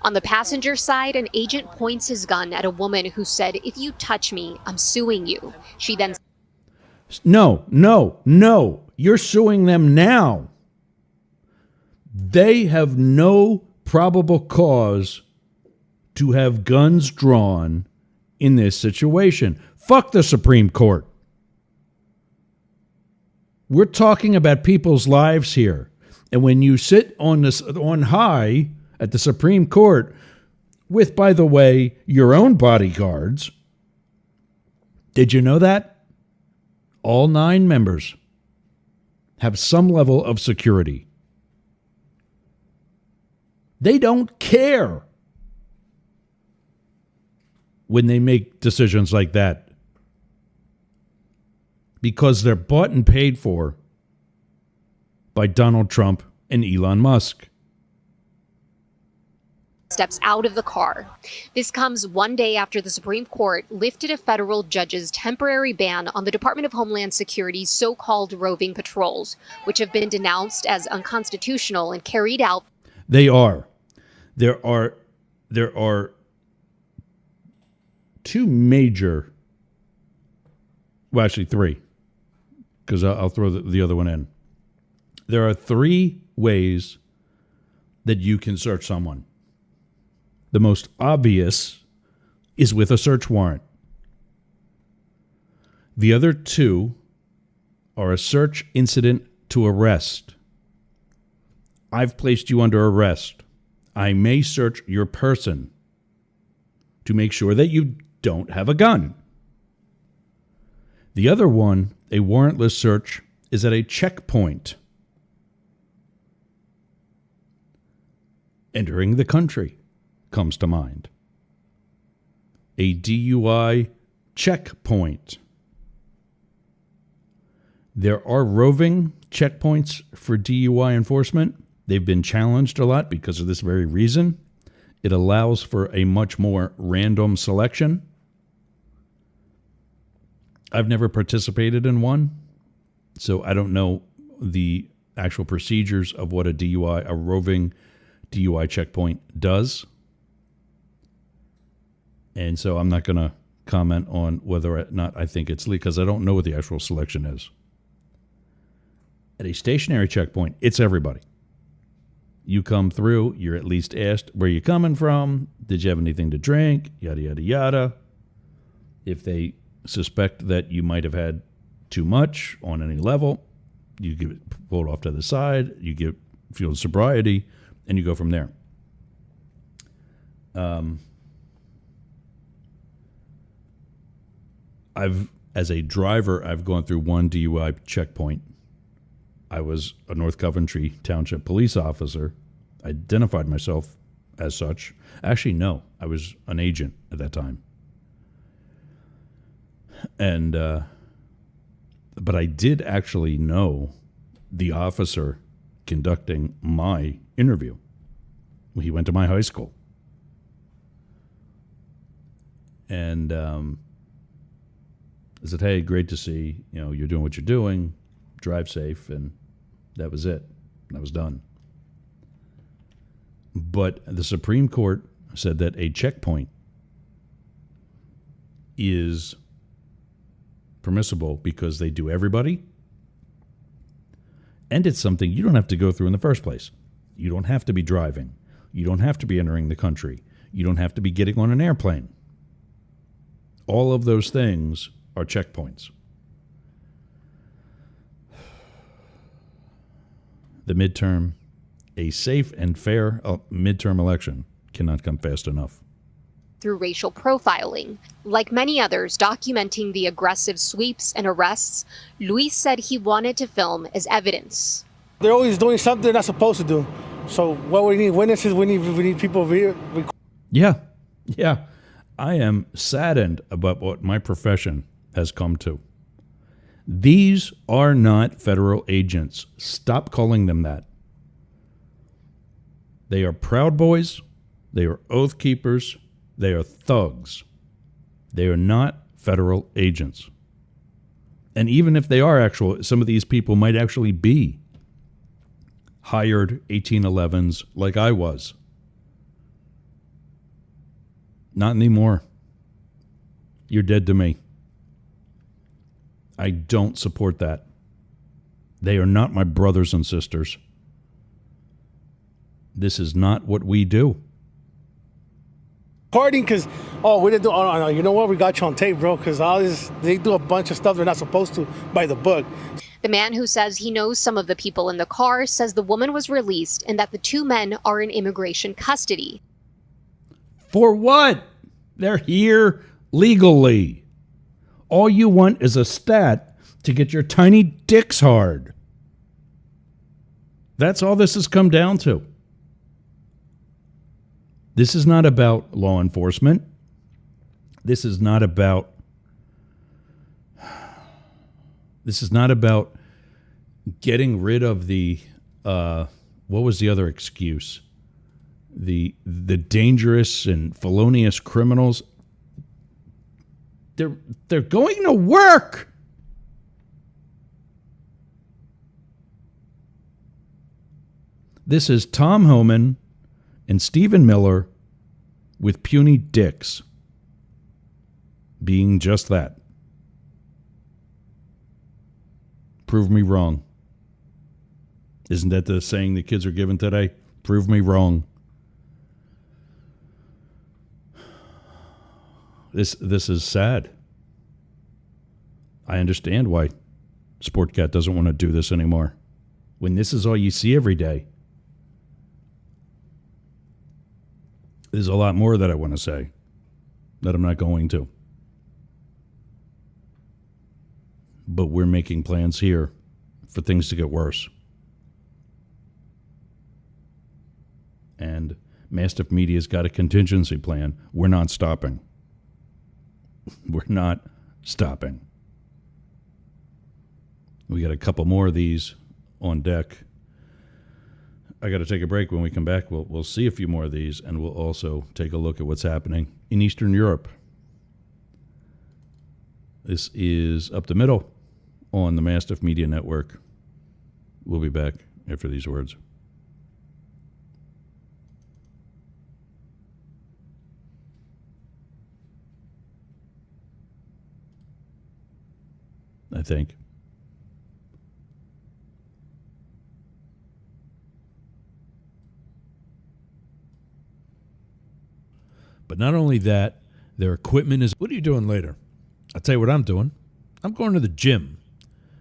S5: On the passenger side, an agent points his gun at a woman who said, "If you touch me, I'm suing you." She then...
S1: No. You're suing them now. They have no probable cause to have guns drawn in this situation. Fuck the Supreme Court. We're talking about people's lives here. And when you sit on high at the Supreme Court with, by the way, your own bodyguards, did you know that? All 9 members have some level of security. They don't care when they make decisions like that because they're bought and paid for by Donald Trump and Elon Musk.
S5: Steps out of the car. This comes one day after the Supreme Court lifted a federal judge's temporary ban on the Department of Homeland Security's so-called roving patrols, which have been denounced as unconstitutional and carried out.
S1: They are. There are 2 major, well, actually 3, because I'll throw the other one in. There are 3 ways that you can search someone. The most obvious is with a search warrant. The other 2 are a search incident to arrest. I've placed you under arrest. I may search your person to make sure that you don't have a gun. The other one, a warrantless search, is at a checkpoint. Entering the country comes to mind. A DUI checkpoint. There are roving checkpoints for DUI enforcement. They've been challenged a lot because of this very reason. It allows for a much more random selection. I've never participated in one, so I don't know the actual procedures of what a roving DUI checkpoint does. And so I'm not going to comment on whether or not I think it's legal because I don't know what the actual selection is. At a stationary checkpoint, it's everybody. You come through, you're at least asked where you're coming from, did you have anything to drink, yada, yada, yada. If they suspect that you might have had too much on any level, you get it pulled off to the side, you get field sobriety, and you go from there. As a driver, I've gone through one DUI checkpoint. I was a North Coventry Township police officer. I identified myself as such. Actually, no, I was an agent at that time. And, but I did actually know the officer conducting my interview. He went to my high school. And I said, hey, great to see, you're doing what you're doing. Drive safe. And that was it. That was done. But the Supreme Court said that a checkpoint is permissible because they do everybody. And it's something you don't have to go through in the first place. You don't have to be driving. You don't have to be entering the country. You don't have to be getting on an airplane. All of those things are checkpoints. The midterm, a safe and fair midterm election cannot come fast enough.
S5: Through racial profiling. Like many others documenting the aggressive sweeps and arrests, Luis said he wanted to film as evidence.
S3: They're always doing something they're not supposed to do. So what we need witnesses, we need people here.
S1: Yeah. I am saddened about what my profession has come to. These are not federal agents. Stop calling them that. They are Proud Boys. They are Oath Keepers. They are thugs. They are not federal agents. And even if they are some of these people might actually be hired 1811s like I was. Not anymore. You're dead to me. I don't support that. They are not my brothers and sisters. This is not what we do.
S3: Partying because, we didn't do, no, you know what? We got you on tape, bro, because they do a bunch of stuff they're not supposed to by the book.
S5: The man who says he knows some of the people in the car says the woman was released and that the two men are in immigration custody.
S1: For what? They're here legally. All you want is a stat to get your tiny dicks hard. That's all this has come down to. This is not about law enforcement. This is not about getting rid of the what was the other excuse? The dangerous and felonious criminals. They're going to work. This is Tom Homan and Stephen Miller with puny dicks being just that. Prove me wrong. Isn't that the saying the kids are given today? Prove me wrong. This is sad. I understand why Sportcat doesn't want to do this anymore. When this is all you see every day. There's a lot more that I want to say that I'm not going to. But we're making plans here for things to get worse. and Mastiff Media's got a contingency plan. We're not stopping. We're not stopping. We got a couple more of these on deck. I got to take a break. When we come back, we'll see a few more of these, and we'll also take a look at what's happening in Eastern Europe. This is Up the Middle on the Mastiff Media Network. We'll be back after these words. I think. But not only that, their equipment is... What are you doing later? I'll tell you what I'm doing. I'm going to the gym.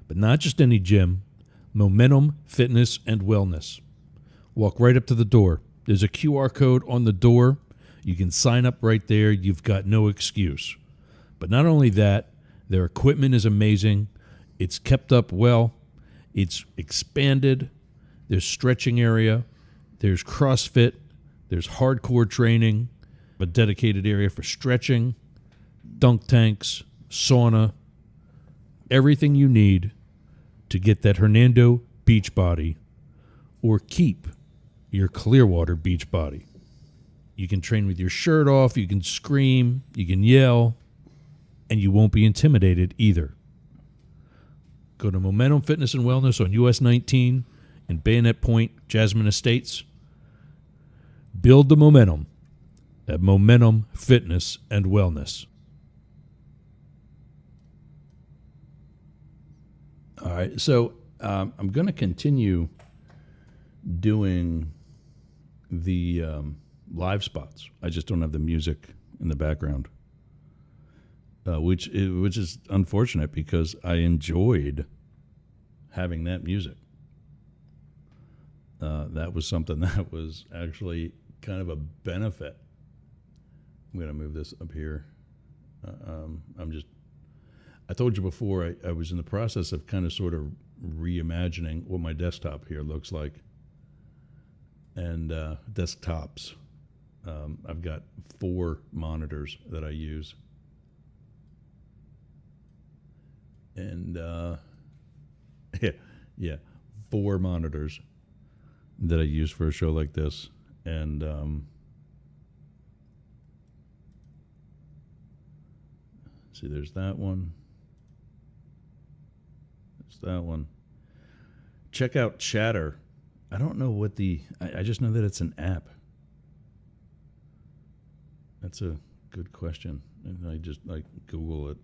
S1: But not just any gym. Momentum Fitness and Wellness. Walk right up to the door. There's a QR code on the door. You can sign up right there. You've got no excuse. But not only that, their equipment is amazing. It's kept up well. It's expanded. There's stretching area. There's CrossFit. There's hardcore training. A dedicated area for stretching, dunk tanks, sauna, everything you need to get that Hernando beach body or keep your Clearwater beach body. You can train with your shirt off, you can scream, you can yell, and you won't be intimidated either. Go to Momentum Fitness and Wellness on US 19 in Bayonet Point, Jasmine Estates. Build the momentum at Momentum Fitness and Wellness. All right, so I'm going to continue doing the live spots. I just don't have the music in the background, which is unfortunate because I enjoyed having that music. That was something that was actually kind of a benefit. I'm going to move this up here. I told you before, I was in the process of kind of sort of reimagining what my desktop here looks like. And desktops. I've got 4 monitors that I use. And yeah, 4 monitors that I use for a show like this. And see, there's that one. There's that one. Check out Chatter. I don't know what I just know that it's an app. That's a good question. And I just Google it.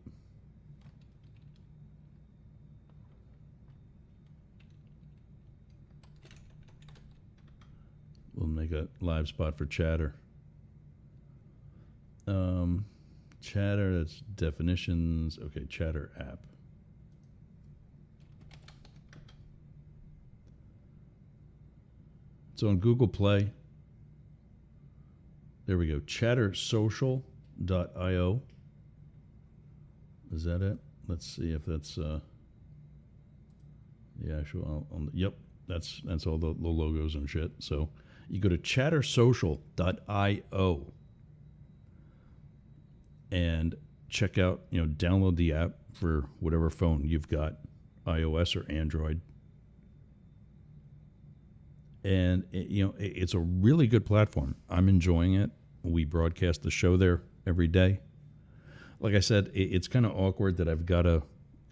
S1: We'll make a live spot for Chatter. Chatter, that's definitions. Okay, Chatter app. It's on Google Play. There we go. ChatterSocial.io. Is that it? Let's see if that's the actual. Yep, that's all the logos and shit. So you go to ChatterSocial.io. and check out, download the app for whatever phone you've got, iOS or Android. And, it's a really good platform. I'm enjoying it. We broadcast the show there every day. Like I said, it's kind of awkward that I've got to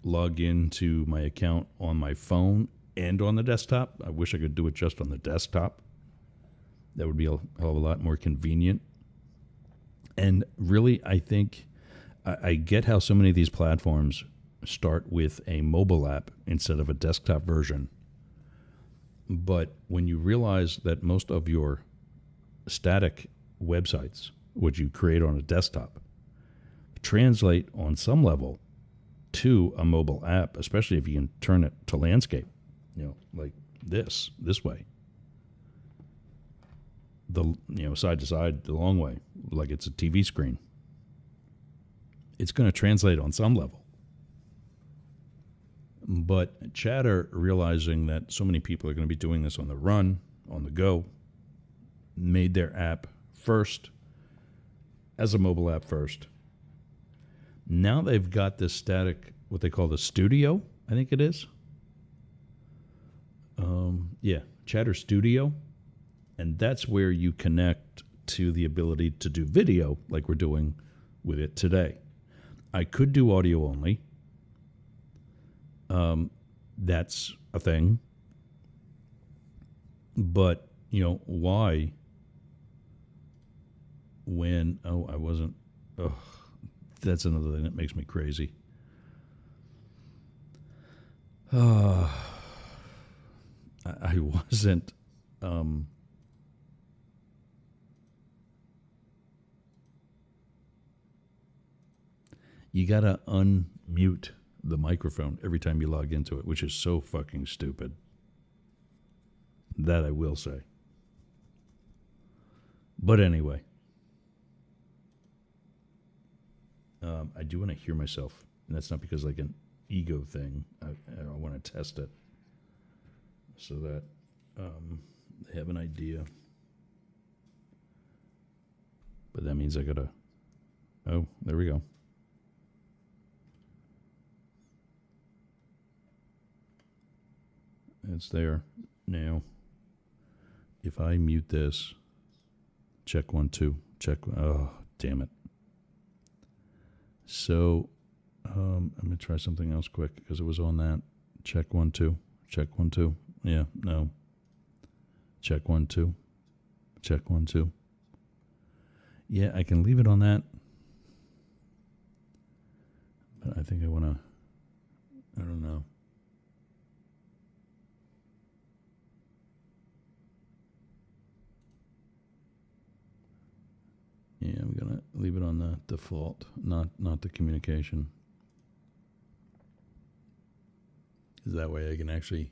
S1: log into my account on my phone and on the desktop. I wish I could do it just on the desktop. That would be a hell of a lot more convenient. And really, I think I get how so many of these platforms start with a mobile app instead of a desktop version. But when you realize that most of your static websites, which you create on a desktop, translate on some level to a mobile app, especially if you can turn it to landscape, like this way. Side to side, the long way, like it's a TV screen. It's going to translate on some level. But Chatter, realizing that so many people are going to be doing this on the run, on the go, made their app first as a mobile app first. Now they've got this static, what they call the studio, I think it is. Chatter Studio. And that's where you connect to the ability to do video like we're doing with it today. I could do audio only. That's a thing. But, why? That's another thing that makes me crazy. I wasn't. You gotta unmute the microphone every time you log into it, which is so fucking stupid. That I will say. But anyway. I do want to hear myself. And that's not because like an ego thing. I want to test it. So that they have an idea. But that means I gotta... Oh, there we go. It's there now. If I mute this, check 1 2, check. Oh, damn it. So, I'm gonna try something else quick because it was on that. Check 1 2, check 1 2. Yeah, no. Check 1 2, check 1 2. Yeah, I can leave it on that, but I think I want to. I don't know. Yeah, I'm gonna leave it on the default, not the communication. Because that way I can actually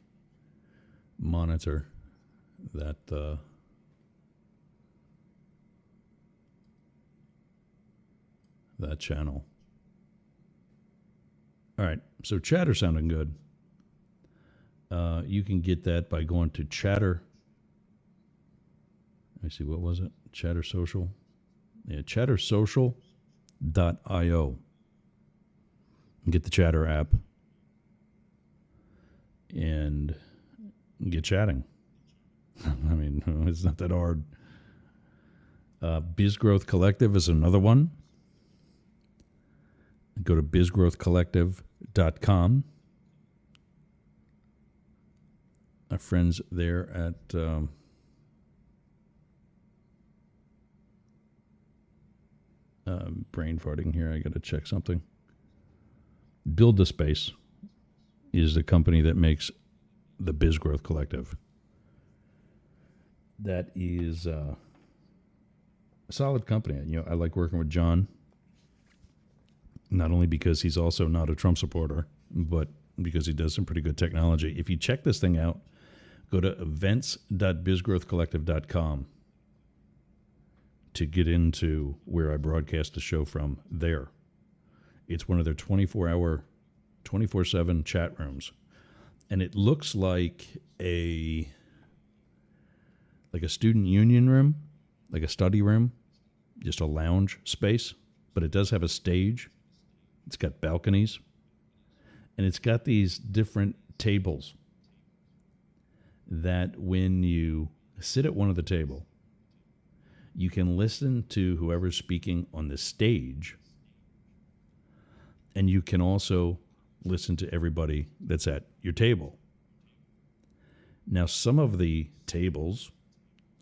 S1: monitor that that channel. All right, so Chatter sounding good. You can get that by going to Chatter. Let me see, what was it? Chatter Social. Yeah, chattersocial.io. Get the Chatter app and get chatting. I mean, it's not that hard. Biz Growth Collective is another one. Go to bizgrowthcollective.com. Our friends there at brain farting here. I got to check something. Build the Space is the company that makes the Biz Growth Collective. That is a solid company. I like working with John, not only because he's also not a Trump supporter, but because he does some pretty good technology. If you check this thing out, go to events.bizgrowthcollective.com to get into where I broadcast the show from there. It's one of their 24-hour, 24/7 chat rooms. And it looks like a student union room, like a study room, just a lounge space. But it does have a stage. It's got balconies. And it's got these different tables that when you sit at one of the table, you can listen to whoever's speaking on the stage, and you can also listen to everybody that's at your table. Now, some of the tables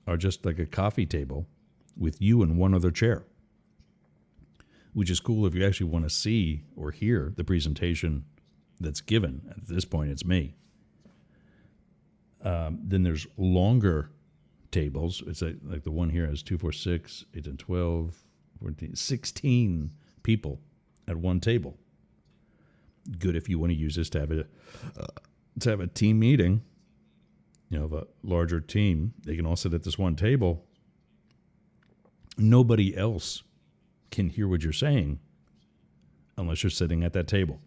S1: are just like a coffee table with you in one other chair, which is cool if you actually want to see or hear the presentation that's given. At this point, it's me. Then there's longer tables. It's like the one here has 2, 4, 6, 8, and 12, 14, 16 people at one table. Good if you want to use this to have a team meeting, of a larger team. They can all sit at this one table. Nobody else can hear what you're saying unless you're sitting at that table.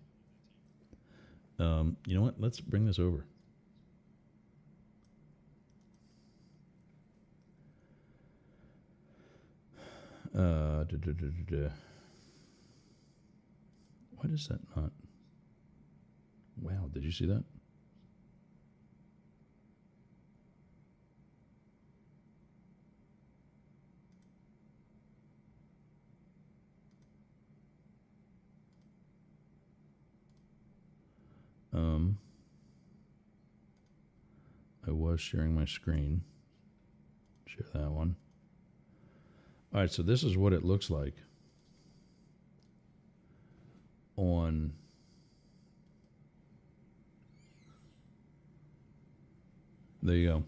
S1: You know what? Let's bring this over. What is that not? Wow, did you see that? I was sharing my screen. Share that one. All right, so this is what it looks like on there you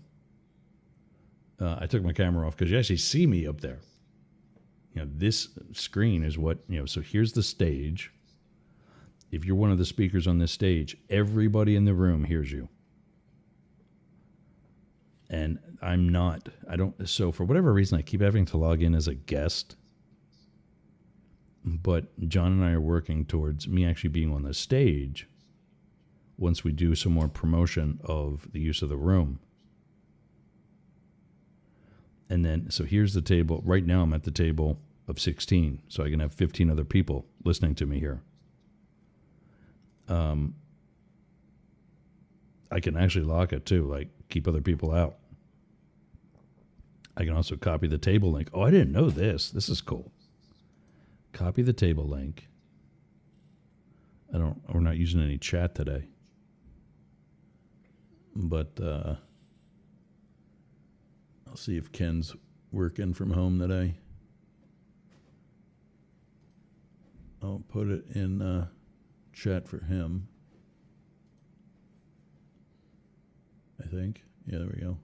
S1: go. I took my camera off because you actually see me up there. This screen is what, so here's the stage. If you're one of the speakers on this stage, everybody in the room hears you. And so for whatever reason, I keep having to log in as a guest. But John and I are working towards me actually being on the stage once we do some more promotion of the use of the room. And then, so here's the table. Right now I'm at the table of 16, so I can have 15 other people listening to me here. I can actually lock it too, like keep other people out. I can also copy the table link. Oh, I didn't know this. This is cool. Copy the table link. We're not using any chat today. But I'll see if Ken's working from home today. I'll put it in chat for him. I think. Yeah, there we go.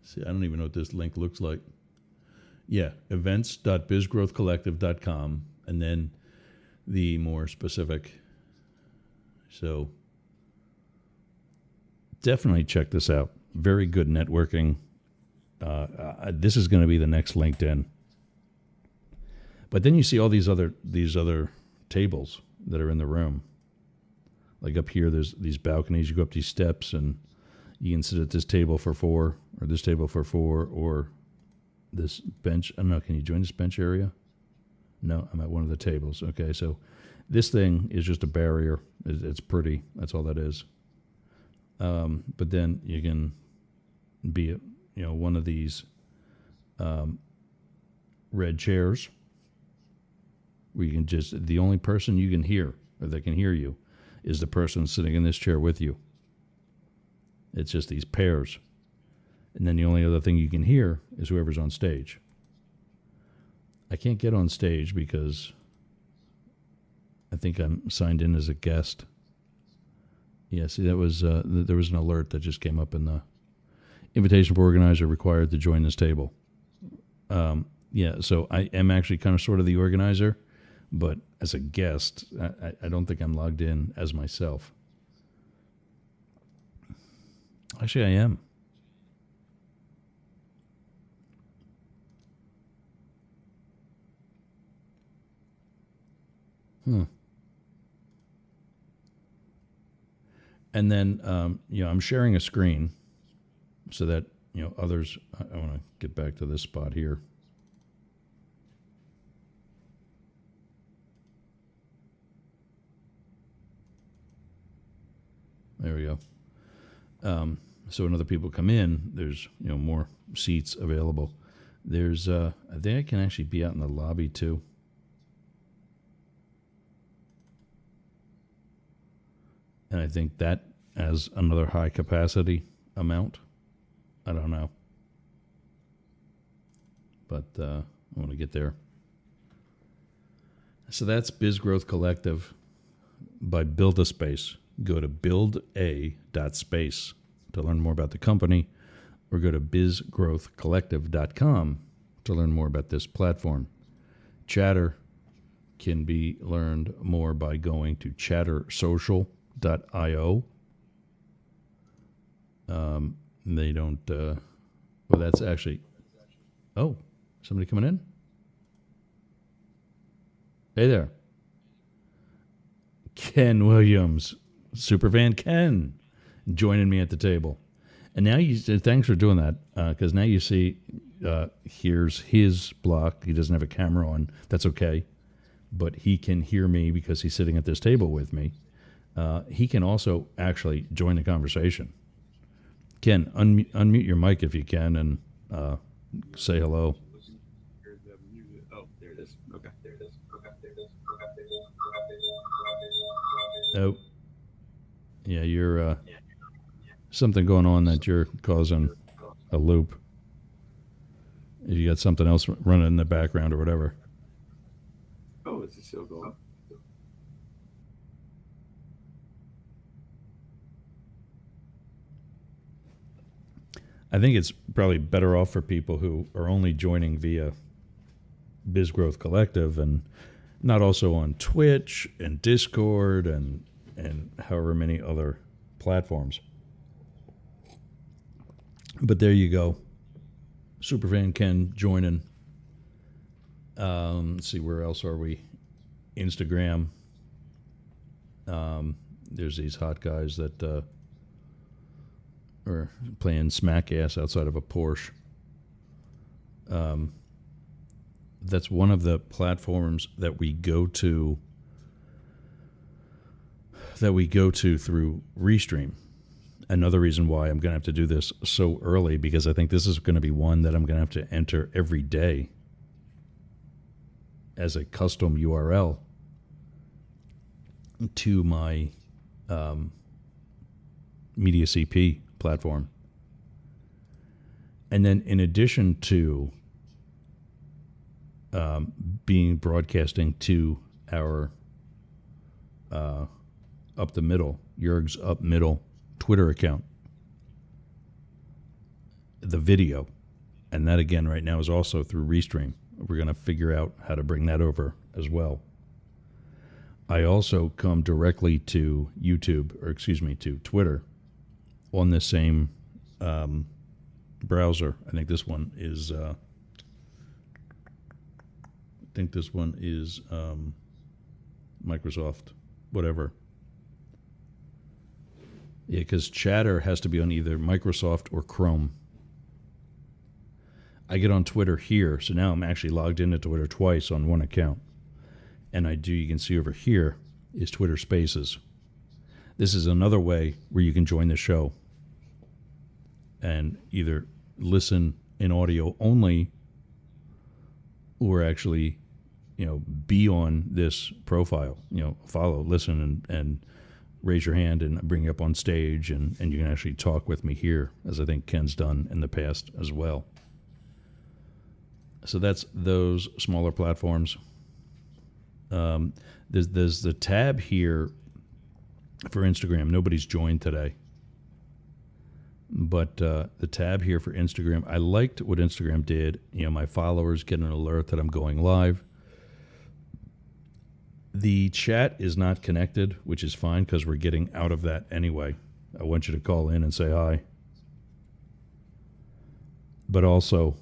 S1: See, I don't even know what this link looks like. Yeah, events.bizgrowthcollective.com, and then the more specific. So definitely check this out. Very good networking. This is going to be the next LinkedIn. But then you see all these other tables that are in the room. Like up here, there's these balconies. You go up these steps, and you can sit at this table for 4, or this table for 4, or this bench. I don't know. Can you join this bench area? No, I'm at one of the tables. Okay, so this thing is just a barrier. It's pretty. That's all that is. But then you can be at, one of these red chairs where you can just, the only person you can hear, or that can hear you, is the person sitting in this chair with you. It's just these pairs. And then the only other thing you can hear is whoever's on stage. I can't get on stage because I think I'm signed in as a guest. Yeah, see, that was there was an alert that just came up in the invitation for organizer required to join this table. Yeah, so I am actually kind of sort of the organizer, but as a guest, I don't think I'm logged in as myself. Actually, I am. And then, I'm sharing a screen so that, others, I want to get back to this spot here. There we go. So when other people come in, there's, more seats available. There's, I think I can actually be out in the lobby too. And I think that as another high capacity amount. I don't know. But I want to get there. So that's Biz Growth Collective by Build a Space. Go to builda.space to learn more about the company, or go to bizgrowthcollective.com to learn more about this platform. Chatter can be learned more by going to chattersocial.io. They don't, well, that's actually, oh, somebody coming in? Hey there. Ken Williams, superfan Ken, joining me at the table. And now thanks for doing that, because now you see hears his block. He doesn't have a camera on. That's okay. But he can hear me because he's sitting at this table with me. He can also actually join the conversation. Ken, unmute your mic if you can and say hello.
S6: Oh, there it is. Okay.
S1: Oh, yeah, you're something going on that you're causing a loop. If you got something else running in the background or whatever.
S6: Oh, is it still going?
S1: I think it's probably better off for people who are only joining via Biz Growth Collective and not also on Twitch and Discord and however many other platforms. But there you go. Superfan Ken joining. Let's see, where else are we? Instagram. There's these hot guys that are playing smack ass outside of a Porsche. That's one of the platforms that we go to through Restream. Another reason why I'm going to have to do this so early, because I think this is going to be one that I'm going to have to enter every day as a custom URL to my MediaCP platform. And then in addition to being broadcasting to our Up the Middle, Jurg's Up Middle Twitter account, the video, and that again right now is also through Restream. We're going to figure out how to bring that over as well. I also come directly to to Twitter on the same browser. I think this one is Microsoft, whatever. Yeah, because Chatter has to be on either Microsoft or Chrome. I get on Twitter here, so now I'm actually logged into Twitter twice on one account. And you can see over here is Twitter Spaces. This is another way where you can join the show and either listen in audio only or actually, be on this profile, follow, listen, and raise your hand and bring you up on stage, and you can actually talk with me here, as I think Ken's done in the past as well. So that's those smaller platforms. There's the tab here for Instagram. Nobody's joined today. But the tab here for Instagram, I liked what Instagram did. My followers get an alert that I'm going live. The chat is not connected, which is fine because we're getting out of that anyway. I want you to call in and say hi. But also,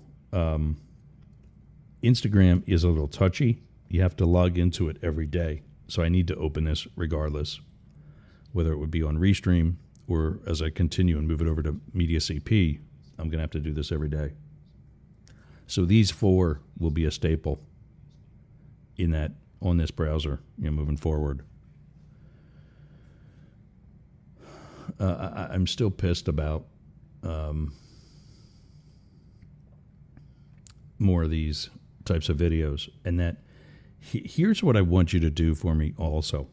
S1: Instagram is a little touchy. You have to log into it every day. So I need to open this regardless, whether it would be on Restream or as I continue and move it over to MediaCP, I'm going to have to do this every day. So these four will be a staple on this browser, moving forward. I'm still pissed about more of these types of videos, and that here's what I want you to do for me also.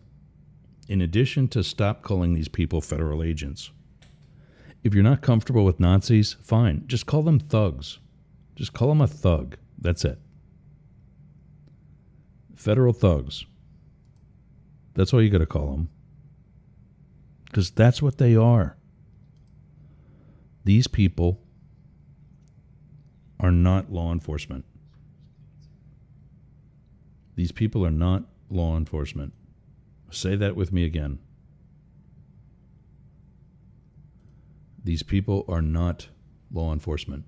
S1: In addition to stop calling these people federal agents, if you're not comfortable with Nazis, fine. Just call them thugs. Just call them a thug. That's it. Federal thugs. That's all you got to call them. Because that's what they are. These people are not law enforcement. These people are not law enforcement. Say that with me again. These people are not law enforcement.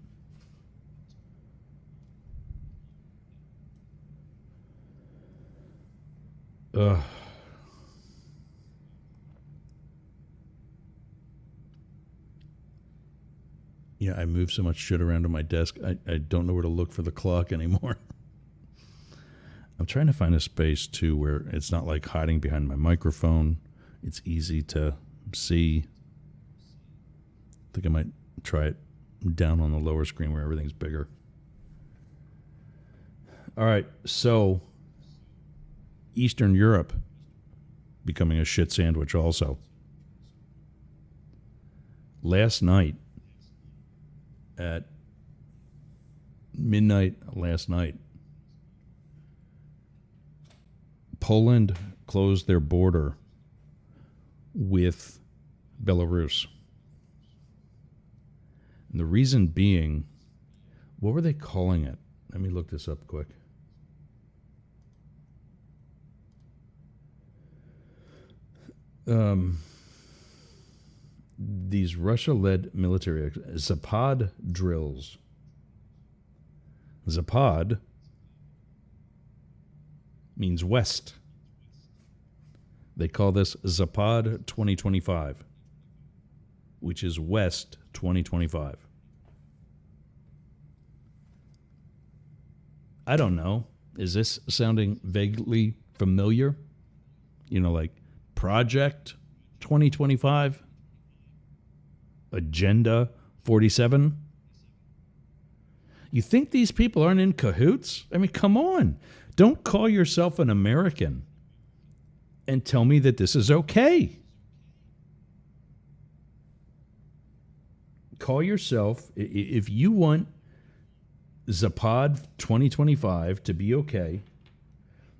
S1: Yeah, I move so much shit around on my desk, I don't know where to look for the clock anymore. I'm trying to find a space, too, where it's not like hiding behind my microphone. It's easy to see. I think I might try it down on the lower screen where everything's bigger. All right, so Eastern Europe becoming a shit sandwich also. Last night, at midnight last night, Poland closed their border with Belarus. And the reason being, what were they calling it? Let me look this up quick. These Russia-led military Zapad drills. Zapad means west. They call this Zapad 2025, which is West 2025. I don't know. Is this sounding vaguely familiar? You know, like Project 2025? Agenda 47? You think these people aren't in cahoots? I mean, come on. Don't call yourself an American and tell me that this is okay. Call yourself, if you want Zapad 2025 to be okay,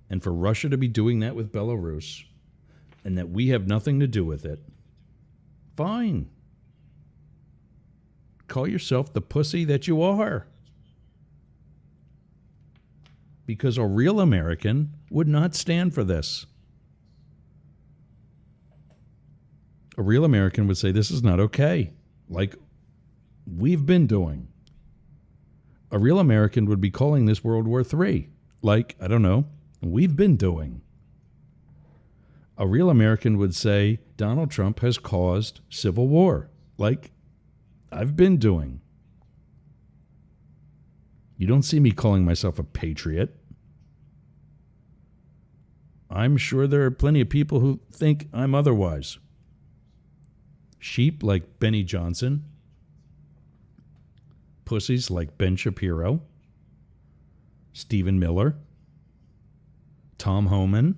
S1: and for Russia to be doing that with Belarus, and that we have nothing to do with it, fine. Call yourself the pussy that you are. Because a real American would not stand for this. A real American would say this is not okay, like we've been doing. A real American would be calling this World War III, like, I don't know, we've been doing. A real American would say Donald Trump has caused civil war, like I've been doing. You don't see me calling myself a patriot. I'm sure there are plenty of people who think I'm otherwise. Sheep like Benny Johnson. Pussies like Ben Shapiro. Stephen Miller. Tom Homan.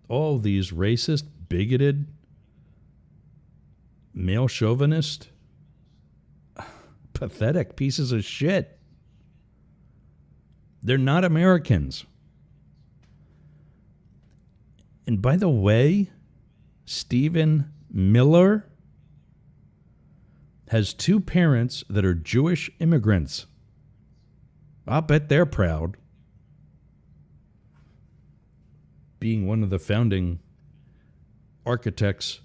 S1: All these racist, bigoted, male chauvinist, pathetic pieces of shit. They're not Americans. And by the way, Stephen Miller has two parents that are Jewish immigrants. I'll bet they're proud. Being one of the founding architects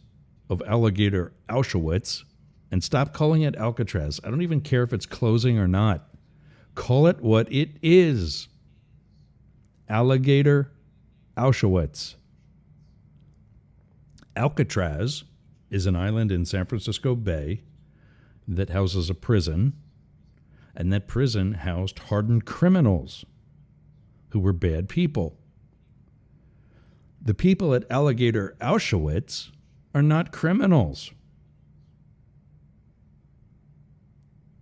S1: of Alligator Auschwitz, and stop calling it Alcatraz. I don't even care if it's closing or not. Call it what it is. Alligator Auschwitz. Alcatraz is an island in San Francisco Bay that houses a prison, and that prison housed hardened criminals who were bad people. The people at Alligator Auschwitz are not criminals.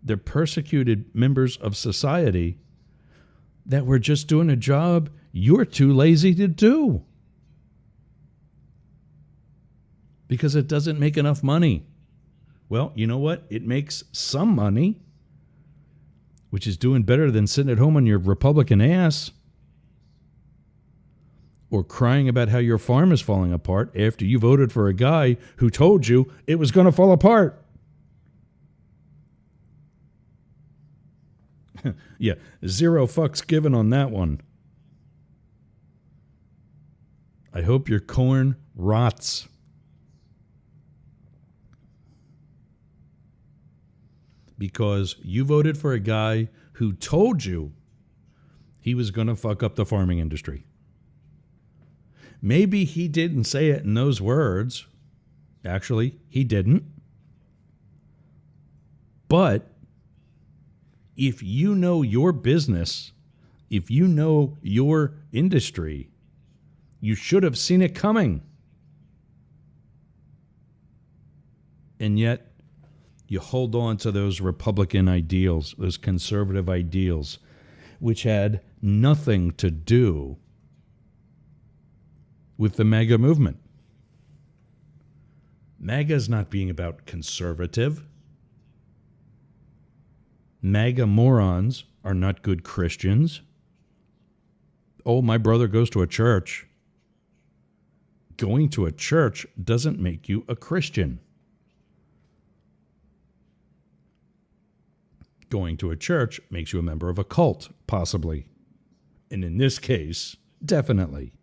S1: They're persecuted members of society that were just doing a job you're too lazy to do because it doesn't make enough money. Well, you know what? It makes some money, which is doing better than sitting at home on your Republican ass or crying about how your farm is falling apart after you voted for a guy who told you it was going to fall apart. Yeah, 0 fucks given on that one. I hope your corn rots. Because you voted for a guy who told you he was going to fuck up the farming industry. Maybe he didn't say it in those words. Actually, he didn't. But if you know your business, if you know your industry, you should have seen it coming. And yet, you hold on to those Republican ideals, those conservative ideals, which had nothing to do with the MAGA movement. MAGA is not being about conservative. MAGA morons are not good Christians. Oh, my brother goes to a church. Going to a church doesn't make you a Christian. Going to a church makes you a member of a cult, possibly. And in this case, definitely.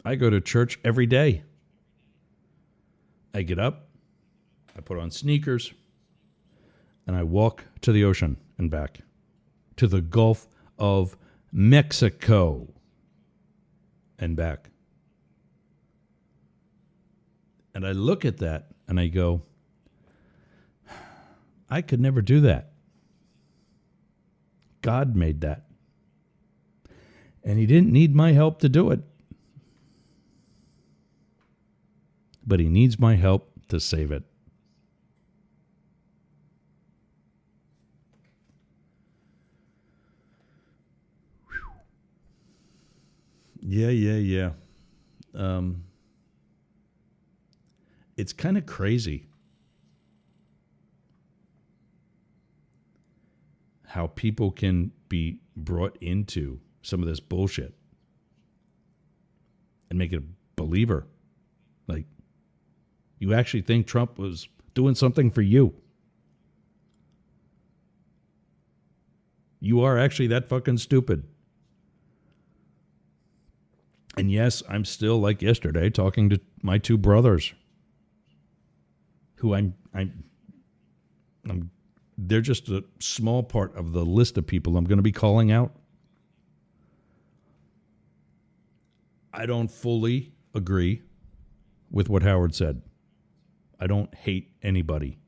S1: I go to church every day. I get up, I put on sneakers, and I walk to the ocean and back, to the Gulf of Mexico and back. And I look at that and I go, I could never do that. God made that. And he didn't need my help to do it. But he needs my help to save it. Yeah. It's kind of crazy how people can be brought into some of this bullshit and make it a believer. Like, you actually think Trump was doing something for you. You are actually that fucking stupid. And yes, I'm still, like yesterday, talking to my two brothers who they're just a small part of the list of people I'm going to be calling out. I don't fully agree with what Howard said. I don't hate anybody.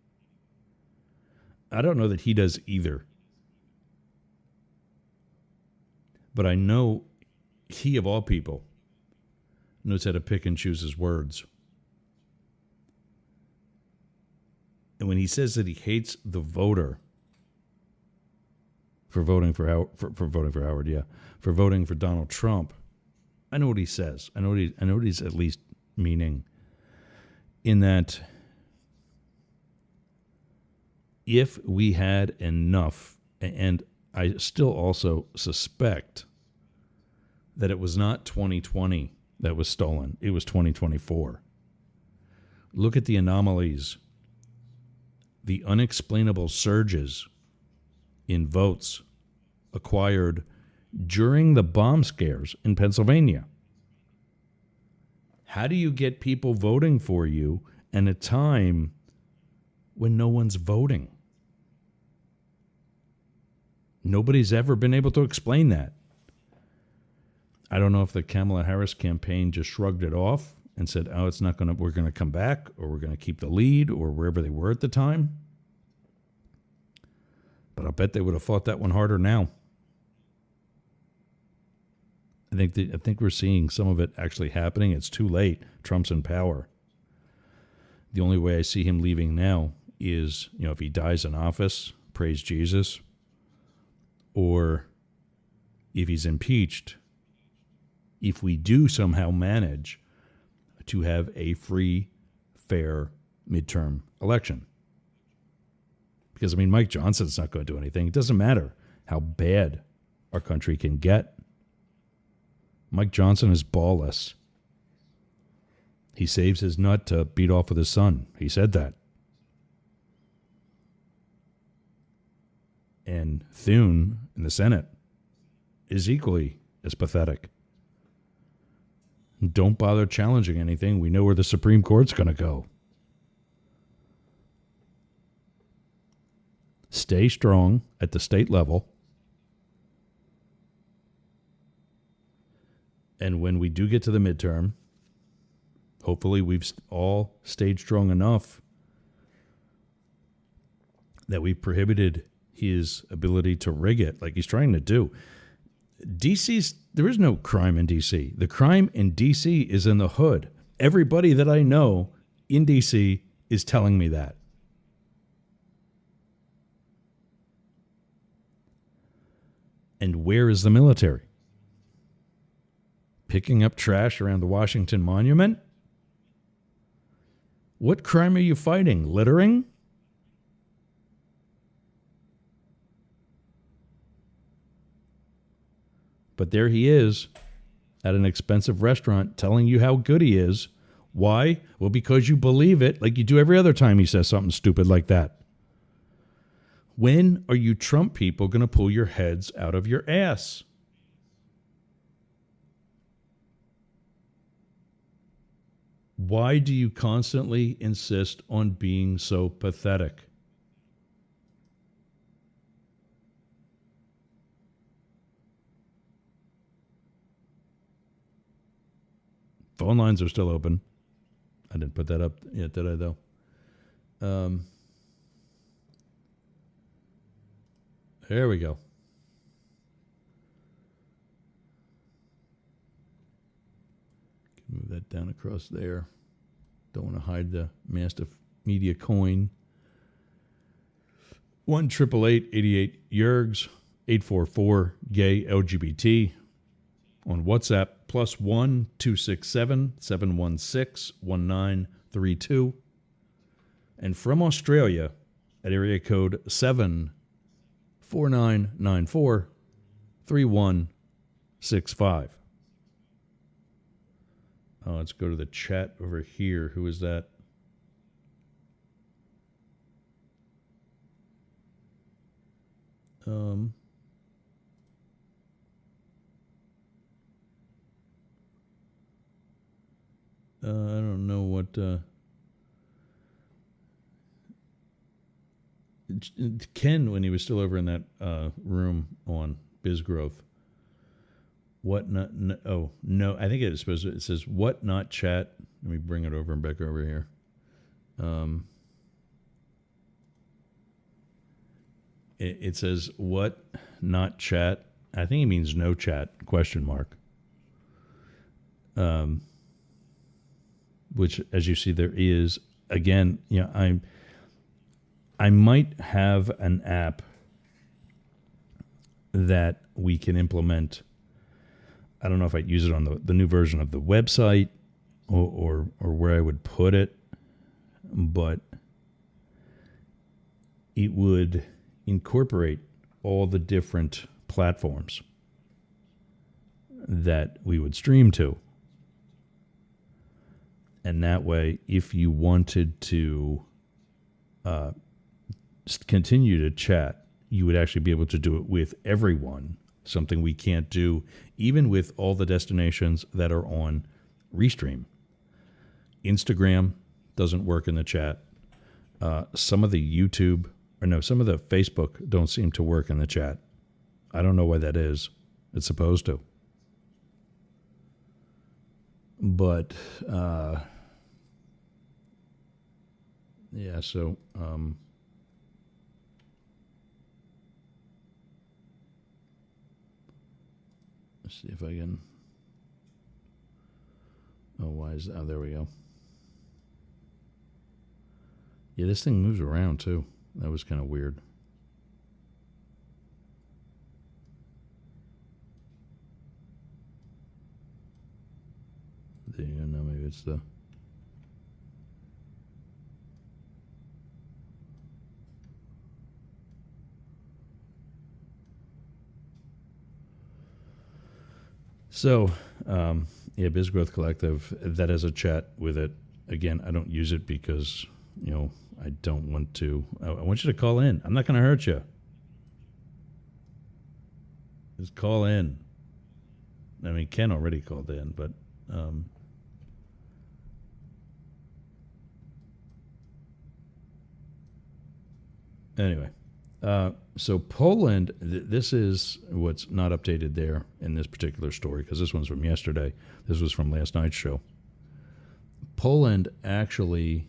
S1: I don't know that he does either. But I know he, of all people, knows how to pick and choose his words. And when he says that he hates the voter for voting for Donald Trump, I know what he says. I know what he's at least meaning. In that, if we had enough, and I still also suspect that it was not 2020 that was stolen, it was 2024. Look at the anomalies, the unexplainable surges in votes acquired during the bomb scares in Pennsylvania. How do you get people voting for you at a time when no one's voting? Nobody's ever been able to explain that. I don't know if the Kamala Harris campaign just shrugged it off and said, oh, we're going to come back, or we're going to keep the lead, or wherever they were at the time. But I'll bet they would have fought that one harder now. I think we're seeing some of it actually happening. It's too late. Trump's in power. The only way I see him leaving now is, if he dies in office, praise Jesus, or if he's impeached, if we do somehow manage to have a free, fair midterm election. Because, Mike Johnson's not going to do anything. It doesn't matter how bad our country can get. Mike Johnson is ballless. He saves his nut to beat off with his son. He said that. And Thune in the Senate is equally as pathetic. Don't bother challenging anything. We know where the Supreme Court's going to go. Stay strong at the state level. And when we do get to the midterm, hopefully we've all stayed strong enough that we've prohibited his ability to rig it like he's trying to do. There is no crime in DC. The crime in DC is in the hood. Everybody that I know in DC is telling me that. And where is the military? Picking up trash around the Washington Monument? What crime are you fighting? Littering? But there he is at an expensive restaurant telling you how good he is. Why? Well, because you believe it like you do every other time he says something stupid like that. When are you Trump people going to pull your heads out of your ass? Why do you constantly insist on being so pathetic? Phone lines are still open. I didn't put that up yet, did I, though? There we go. Move that down across there. Don't want to hide the Mastiff Media coin. 1-888-88-YERGS 844-GAY-LGBT on WhatsApp +1 267-716-1932, and from Australia at area code 74994-3165. Let's go to the chat over here. Who is that? I don't know what Ken, when he was still over in that room on Biz Growth. What not? Oh no, I think it is supposed to. It says what not chat. Let me bring it over and back over here. It says what not chat. I think it means no chat ? Which, as you see, there is. Again, I might have an app that we can implement. I don't know if I'd use it on the new version of the website or where I would put it, but it would incorporate all the different platforms that we would stream to. And that way, if you wanted to continue to chat, you would actually be able to do it with everyone, something we can't do even with all the destinations that are on Restream. Instagram doesn't work in the chat. Some of the Facebook don't seem to work in the chat. I don't know why that is. It's supposed to. But, yeah, so, let's see if I can, there we go. Yeah, this thing moves around too. That was kind of weird. There you go. No, maybe it's the. So, yeah, Biz Growth Collective, that has a chat with it. Again, I don't use it because, I don't want to. I want you to call in. I'm not going to hurt you. Just call in. I mean, Ken already called in, but anyway. So Poland, this is what's not updated there in this particular story, because this one's from yesterday. This was from last night's show. Poland actually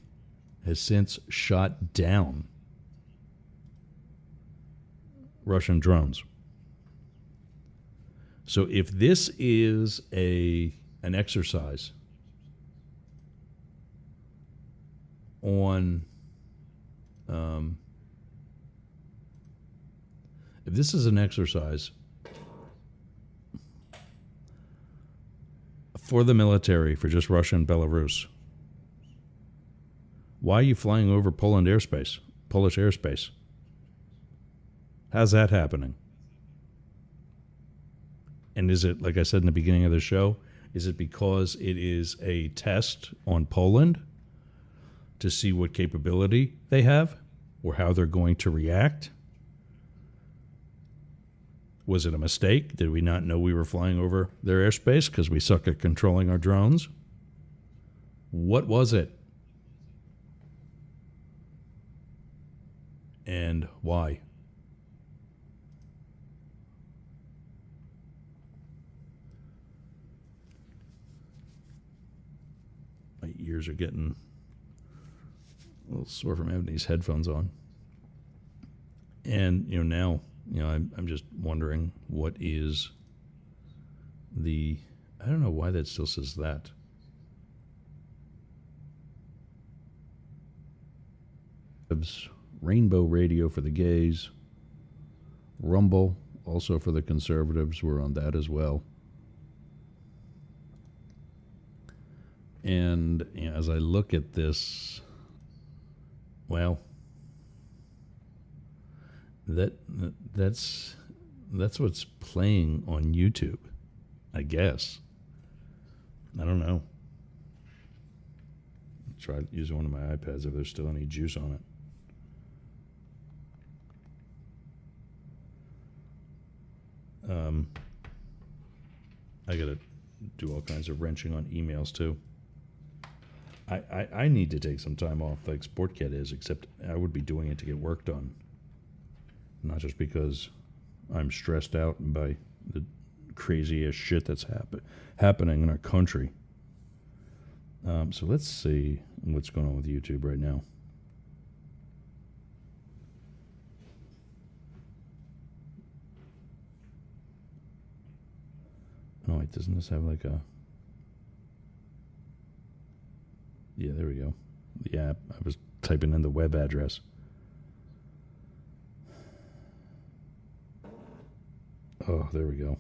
S1: has since shot down Russian drones. So if this is an exercise on if this is an exercise for the military, for just Russia and Belarus, why are you flying over Polish airspace? How's that happening? And is it, like I said in the beginning of the show, is it because it is a test on Poland to see what capability they have or how they're going to react? Was it a mistake? Did we not know we were flying over their airspace because we suck at controlling our drones? What was it? And why? My ears are getting a little sore from having these headphones on. And, now, I'm just wondering what is I don't know why that still says that. Rainbow Radio for the gays. Rumble, also for the conservatives. We're on that as well. And as I look at this, well, that's what's playing on YouTube, I guess. I don't know. I'll try using one of my iPads if there's still any juice on it. I gotta do all kinds of wrenching on emails too. I need to take some time off like Sportcat is, except I would be doing it to get work done. Not just because I'm stressed out by the craziest shit that's happening in our country. So let's see what's going on with YouTube right now. Oh wait, doesn't this have like a... Yeah, there we go. The app. I was typing in the web address. Oh, there we go.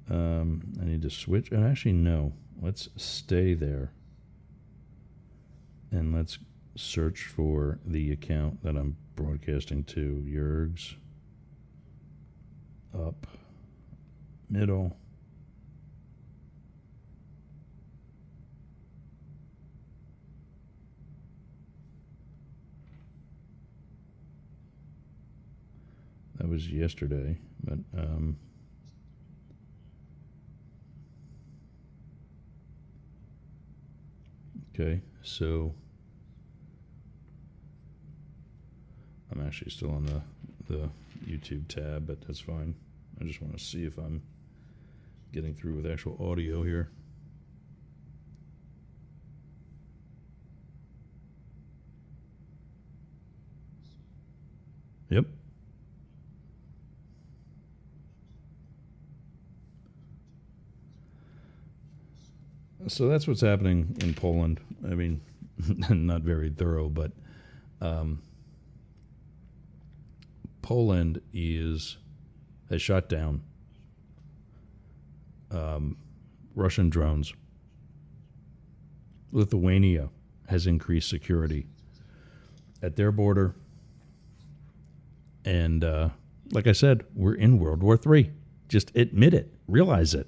S1: I need to switch. And actually, no. Let's stay there. And let's search for the account that I'm broadcasting to. Yergs. Up. Middle. That was yesterday, but okay, so I'm actually still on the YouTube tab, but that's fine. I just want to see if I'm getting through with actual audio here. Yep. So that's what's happening in Poland. I mean, not very thorough, but Poland has shot down Russian drones. Lithuania has increased security at their border. And like I said, we're in World War III. Just admit it. Realize it.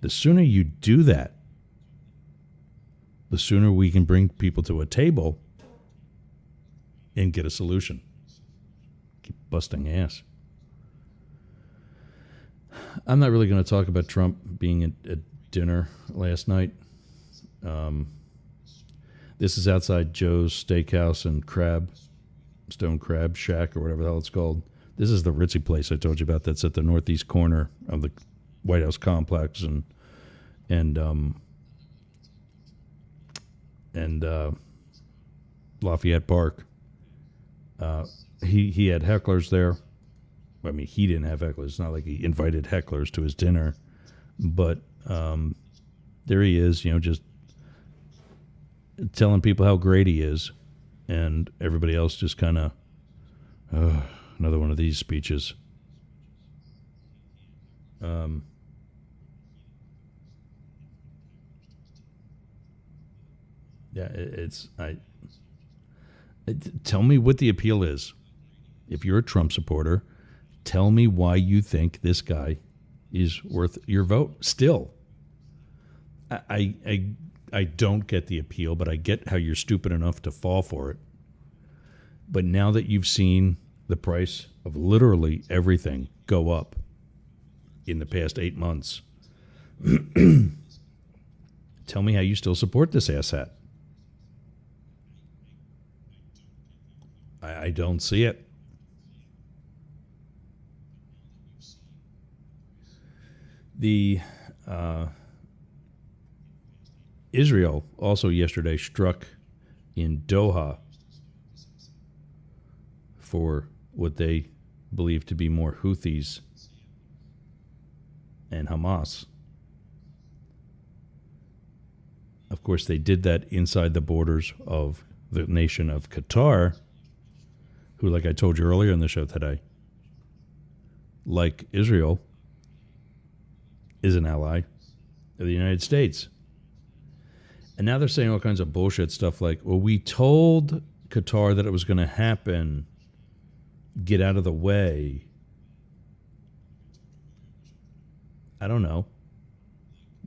S1: The sooner you do that, the sooner we can bring people to a table and get a solution. Keep busting ass. I'm not really going to talk about Trump being at dinner last night. This is outside Joe's Steakhouse and Stone Crab Shack or whatever the hell it's called. This is the ritzy place I told you about that's at the northeast corner of the White House complex and Lafayette Park. He had hecklers there. I mean, he didn't have hecklers. It's not like he invited hecklers to his dinner, but there he is, just telling people how great he is, and everybody else just kind of, another one of these speeches. Yeah, tell me what the appeal is. If you're a Trump supporter, tell me why you think this guy is worth your vote. Still, I don't get the appeal, but I get how you're stupid enough to fall for it. But now that you've seen the price of literally everything go up in the past 8 months, tell me how you still support this asshat. I don't see it. The Israel also yesterday struck in Doha for what they believe to be more Houthis and Hamas. Of course, they did that inside the borders of the nation of Qatar, who, like I told you earlier in the show today, like Israel, is an ally of the United States. And now they're saying all kinds of bullshit stuff like, well, we told Qatar that it was going to happen. Get out of the way. I don't know.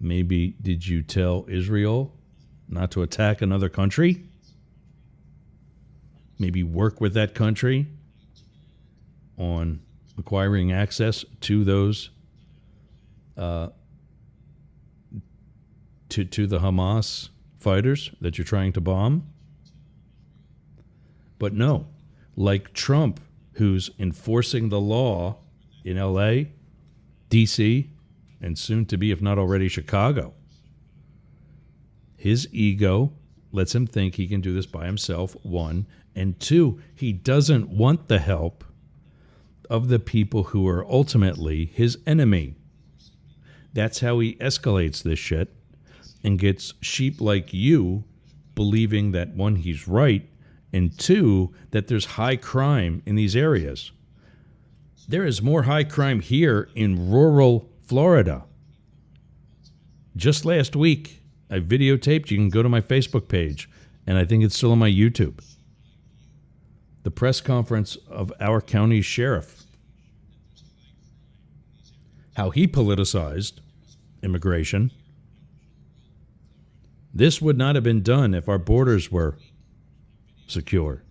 S1: Maybe did you tell Israel not to attack another country? Maybe work with that country on acquiring access to those to the Hamas fighters that you're trying to bomb. But no, like Trump, who's enforcing the law in LA, DC, and soon to be, if not already, Chicago. His ego lets him think he can do this by himself, one. And two, he doesn't want the help of the people who are ultimately his enemy. That's how he escalates this shit and gets sheep like you believing that, one, he's right, and two, that there's high crime in these areas. There is more high crime here in rural Florida. Just last week, I videotaped, you can go to my Facebook page, and I think it's still on my YouTube, the press conference of our county sheriff. How he politicized immigration. This would not have been done if our borders were secure.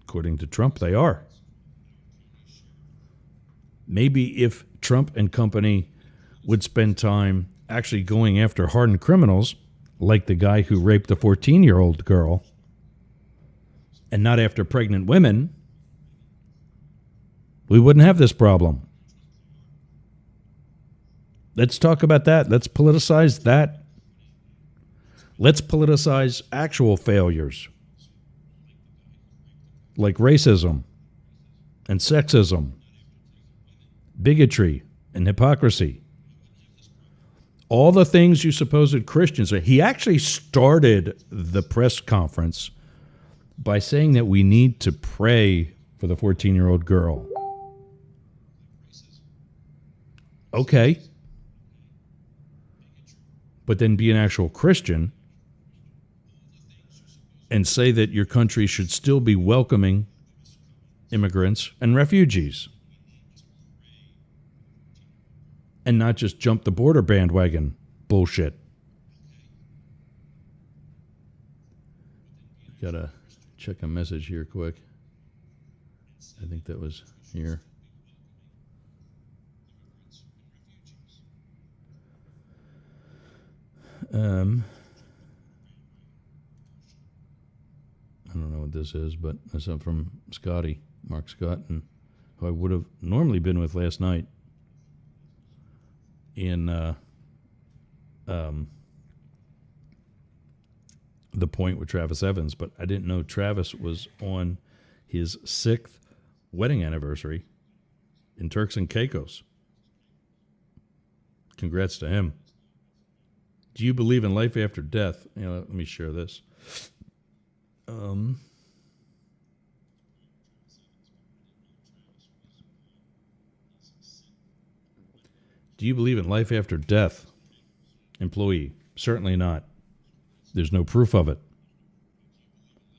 S1: According to Trump, they are. Maybe if Trump and company would spend time actually going after hardened criminals, like the guy who raped a 14-year-old girl, and not after pregnant women, we wouldn't have this problem. Let's talk about that. Let's politicize that. Let's politicize actual failures, like racism and sexism, bigotry and hypocrisy. All the things you supposed Christians are. He actually started the press conference by saying that we need to pray for the 14-year-old girl. Okay. But then be an actual Christian and say that your country should still be welcoming immigrants and refugees. And not just jump the border bandwagon bullshit. Gotta check a message here quick. I think that was here. I don't know what this is, but that's from Scotty, Mark Scott, and who I would have normally been with last night in The Point with Travis Evans, but I didn't know Travis was on his 6th wedding anniversary in Turks and Caicos. Congrats to him. Do you believe in life after death? Let me share this. Do you believe in life after death? Employee, certainly not. There's no proof of it.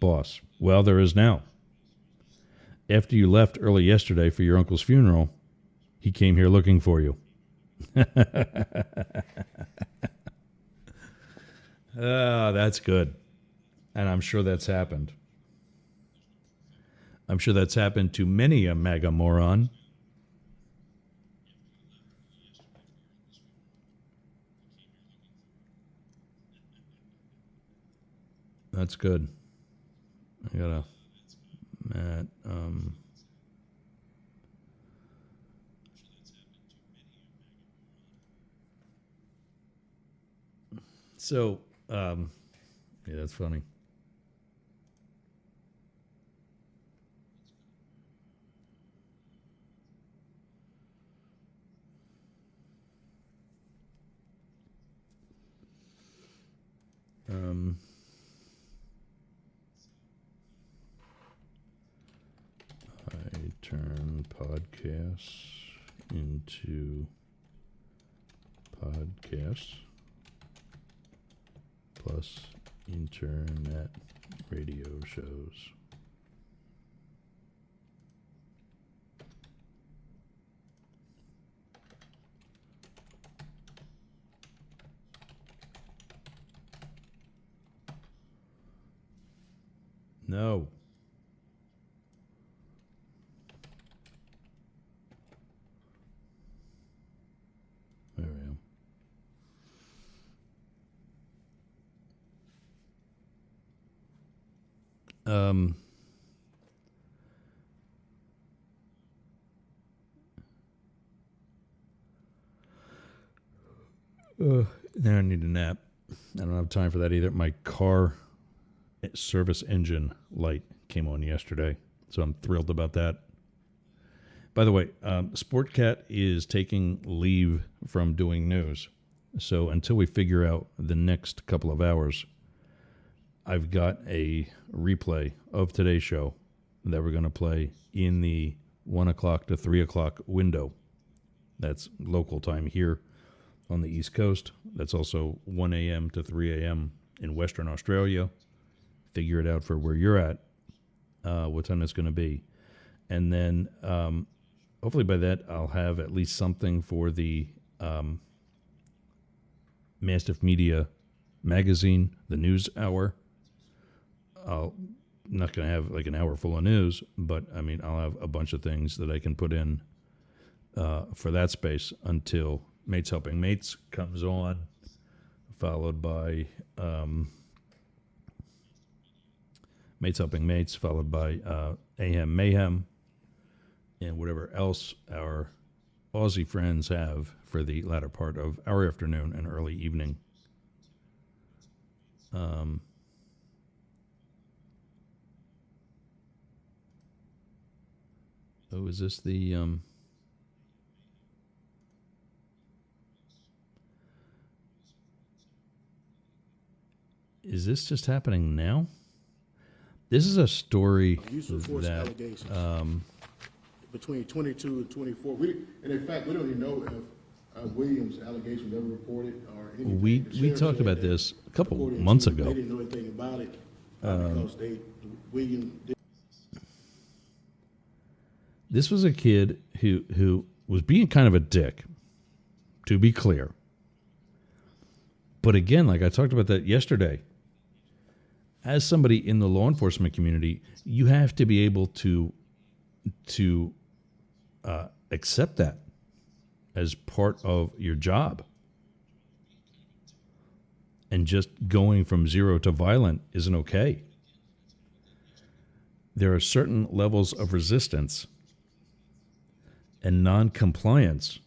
S1: Boss, well, there is now. After you left early yesterday for your uncle's funeral, he came here looking for you. That's good. And I'm sure that's happened. I'm sure that's happened to many a MAGA moron. That's good. I gotta, Matt, So, yeah, that's funny. I turn podcasts into podcasts plus internet radio shows. No. There we go. Now I need a nap. I don't have time for that either. My car service engine light came on yesterday, so I'm thrilled about that. By the way, Sportcat is taking leave from doing news. So until we figure out the next couple of hours, I've got a replay of today's show that we're going to play in the 1 o'clock to 3 o'clock window. That's local time here on the East Coast. That's also 1 a.m. to 3 a.m. in Western Australia. Figure it out for where you're at, what time it's going to be. And then hopefully by that I'll have at least something for the Mastiff Media magazine, the news hour. I'm not going to have like an hour full of news, but I mean, I'll have a bunch of things that I can put in for that space until Mates Helping Mates comes on, followed by Mates Helping Mates, followed by Ahem Mayhem, and whatever else our Aussie friends have for the latter part of our afternoon and early evening. Oh, is this the is this just happening now? This is a story
S7: Use of force
S1: that
S7: allegations between 22 and 24. And in fact, we don't even know if Williams' allegations were ever reported or anything.
S1: we talked about this a couple months ago.
S7: They didn't know anything about it because Williams did.
S1: This was a kid who was being kind of a dick, to be clear. But again, like I talked about that yesterday, as somebody in the law enforcement community, you have to be able to accept that as part of your job. And just going from zero to violent isn't okay. There are certain levels of resistance and non-compliance,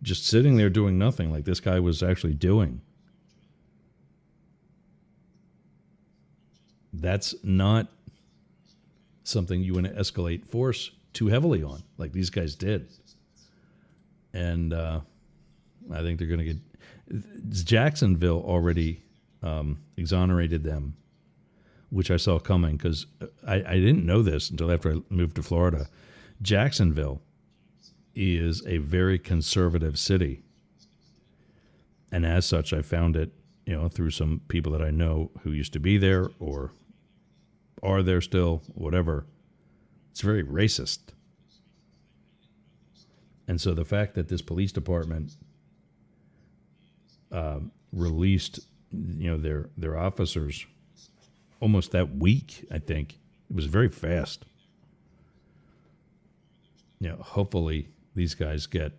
S1: just sitting there doing nothing like this guy was actually doing, that's not something you want to escalate force too heavily on, like these guys did. And I think they're going to get... Jacksonville already exonerated them, which I saw coming because I didn't know this until after I moved to Florida. Jacksonville is a very conservative city. And as such, I found it, through some people that I know who used to be there or are there still, whatever. It's very racist. And so the fact that this police department released, their officers almost that week, I think, it was very fast. Hopefully these guys get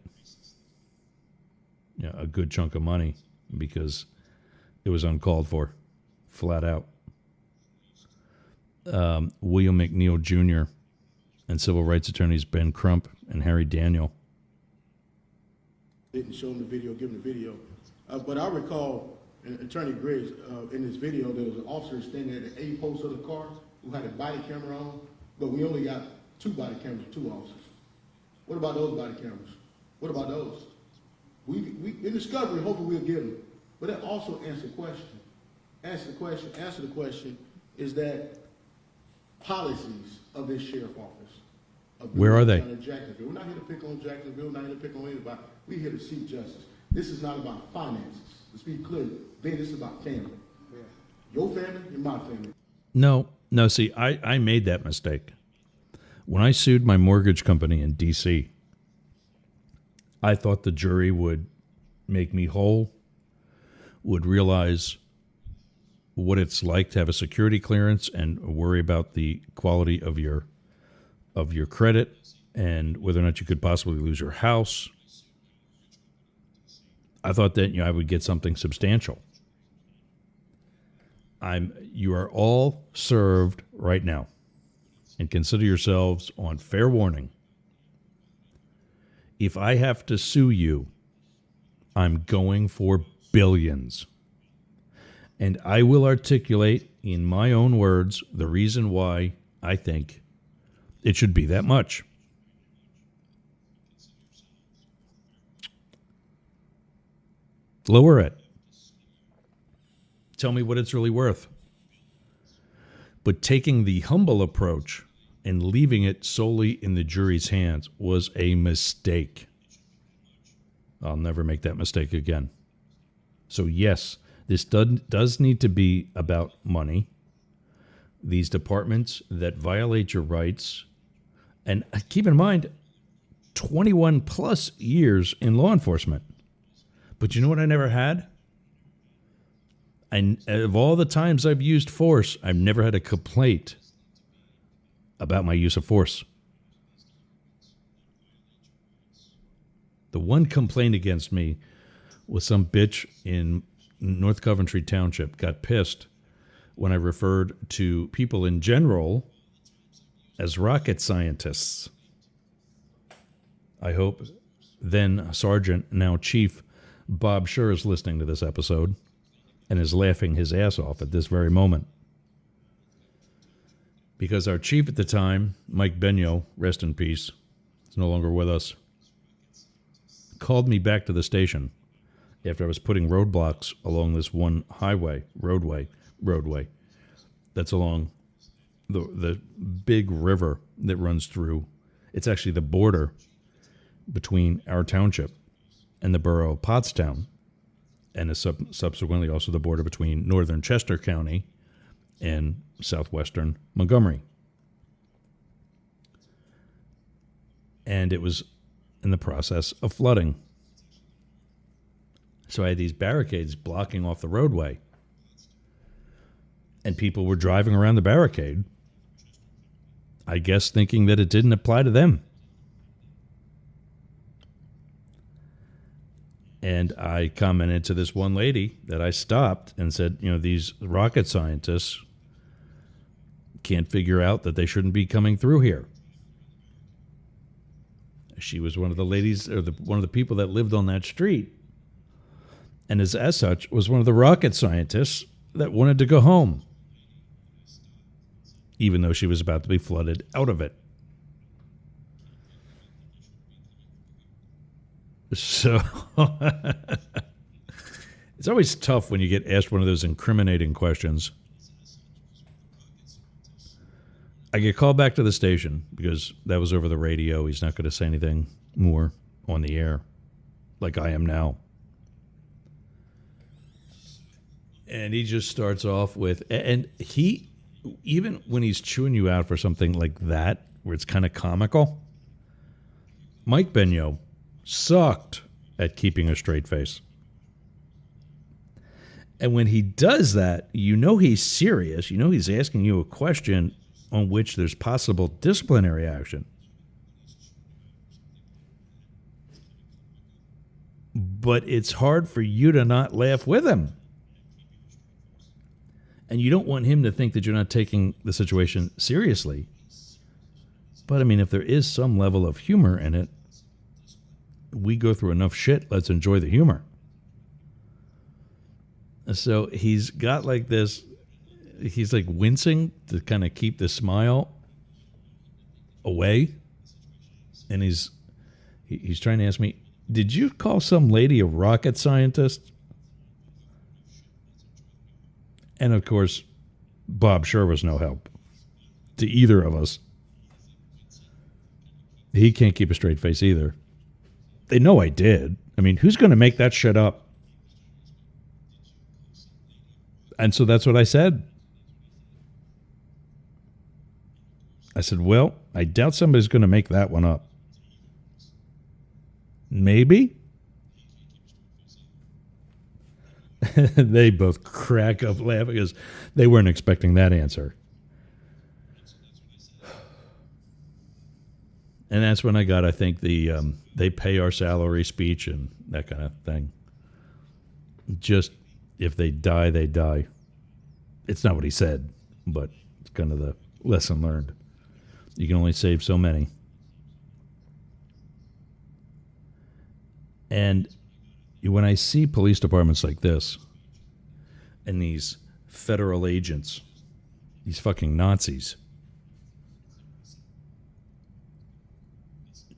S1: a good chunk of money because it was uncalled for, flat out. William McNeil Jr. and civil rights attorneys Ben Crump and Harry Daniel.
S7: Didn't show him the video, give him the video. But I recall Attorney Griggs, in this video, there was an officer standing at the A post of the car who had a body camera on, but we only got 2 body cameras, 2 officers. What about those body cameras? What about those? We in discovery, hopefully we'll get them. But that also answers the question. Answer the question is that policies of this sheriff office.
S1: Where are they?
S7: Jacksonville. We're not here to pick on Jacksonville. We're not here to pick on anybody. We're here to seek justice. This is not about finances. To speak clearly, Ben, this is about family. Your family and my family.
S1: No, see, I made that mistake. When I sued my mortgage company in D.C., I thought the jury would make me whole, would realize what it's like to have a security clearance and worry about the quality of your credit and whether or not you could possibly lose your house. I thought that I would get something substantial. You are all served right now, and consider yourselves on fair warning. If I have to sue you, I'm going for billions. And I will articulate in my own words the reason why I think it should be that much. Lower it. Tell me what it's really worth. But taking the humble approach and leaving it solely in the jury's hands was a mistake. I'll never make that mistake again. So yes, this does need to be about money. These departments that violate your rights, and keep in mind, 21 plus years in law enforcement. But you know what I never had? And of all the times I've used force, I've never had a complaint about my use of force. The one complaint against me was some bitch in North Coventry Township got pissed when I referred to people in general as rocket scientists. I hope then Sergeant, now Chief Bob Schur is listening to this episode and is laughing his ass off at this very moment. Because our chief at the time, Mike Benio, rest in peace, is no longer with us, called me back to the station after I was putting roadblocks along this one roadway that's along the big river that runs through. It's actually the border between our township and the borough of Pottstown, and is subsequently also the border between northern Chester County and southwestern Montgomery. And it was in the process of flooding. So I had these barricades blocking off the roadway. And people were driving around the barricade, I guess thinking that it didn't apply to them. And I commented to this one lady that I stopped and said, these rocket scientists can't figure out that they shouldn't be coming through here. She was one of the ladies, or one of the people that lived on that street. And as such, was one of the rocket scientists that wanted to go home. even though she was about to be flooded out of it. So it's always tough when you get asked one of those incriminating questions. I get called back to the station because that was over the radio. He's not going to say anything more on the air like I am now. And he just starts off with, and he, even when he's chewing you out for something like that, where it's kind of comical, Mike Benio sucked at keeping a straight face. And when he does that, you know he's serious. You know he's asking you a question on which there's possible disciplinary action. But it's hard for you to not laugh with him. And you don't want him to think that you're not taking the situation seriously. But, I mean, if there is some level of humor in it, we go through enough shit, let's enjoy the humor. So he's got like this, he's like wincing to kind of keep the smile away. And he's trying to ask me, did you call some lady a rocket scientist? And of course, Bob sure was no help to either of us. He can't keep a straight face either. They know I did. I mean, who's going to make that shit up? And so that's what I said. I said, well, I doubt somebody's going to make that one up. Maybe. They both crack up laughing because they weren't expecting that answer. And that's when I got, I think, the they pay our salary speech and that kind of thing. Just if they die, they die. It's not what he said, but it's kind of the lesson learned. You can only save so many. And when I see police departments like this and these federal agents, these fucking Nazis,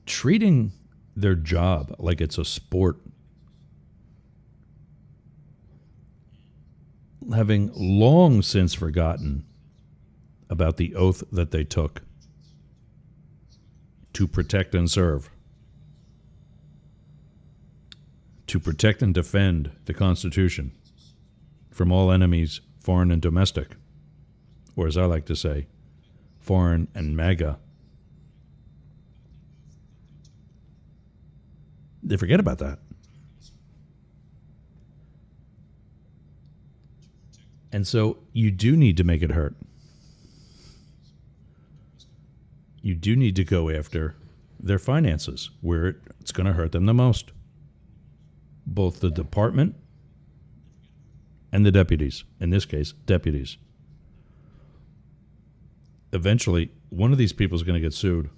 S1: treating their job like it's a sport, having long since forgotten about the oath that they took to protect and serve, to protect and defend the Constitution from all enemies, foreign and domestic, or as I like to say, foreign and MAGA. They forget about that. And so you do need to make it hurt. You do need to go after their finances, where it's going to hurt them the most. Both the department and the deputies. In this case, deputies. Eventually, one of these people is going to get sued.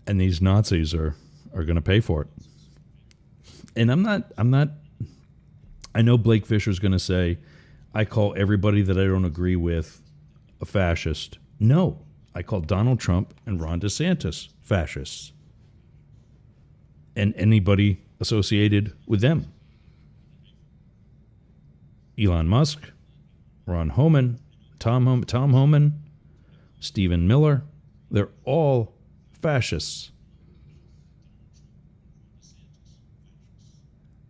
S1: And these Nazis are going to pay for it. And I'm not, I know Blake Fisher's going to say, I call everybody that I don't agree with a fascist. No, I call Donald Trump and Ron DeSantis fascists. And anybody associated with them. Elon Musk, Ron Homan, Tom Homan, Stephen Miller, they're all fascists.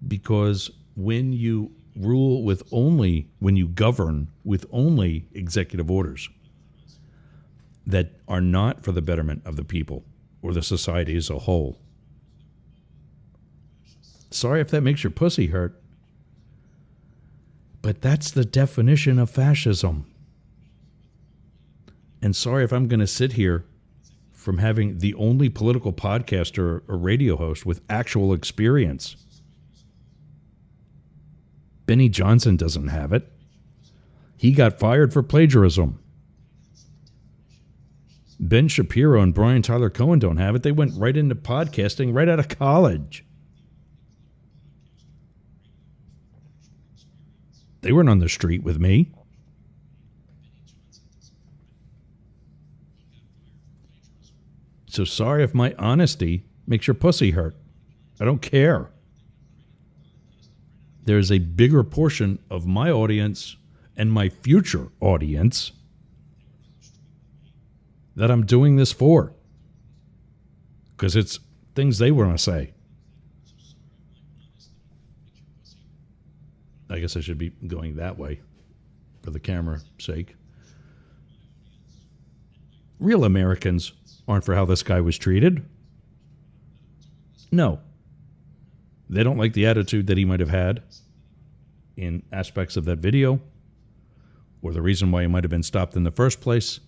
S1: Because when you rule with only, when you govern with only executive orders that are not for the betterment of the people or the society as a whole. Sorry if that makes your pussy hurt, but that's the definition of fascism. And sorry if I'm going to sit here from having the only political podcaster or radio host with actual experience. Benny Johnson doesn't have it. He got fired for plagiarism. Ben Shapiro and Brian Tyler Cohen don't have it. They went right into podcasting right out of college. They weren't on the street with me. So sorry if my honesty makes your pussy hurt. I don't care. There's a bigger portion of my audience and my future audience that I'm doing this for. Because it's things they want to say. I guess I should be going that way for the camera's sake. Real Americans aren't for how this guy was treated. No. They don't like the attitude that he might have had in aspects of that video, or the reason why he might have been stopped in the first place.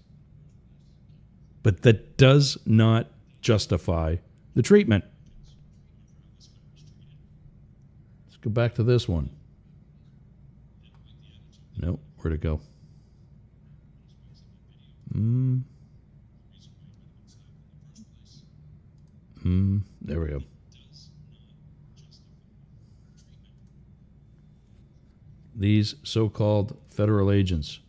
S1: But that does not justify the treatment. Let's go back to this one. Nope, where'd it go? There we go. These so-called federal agents.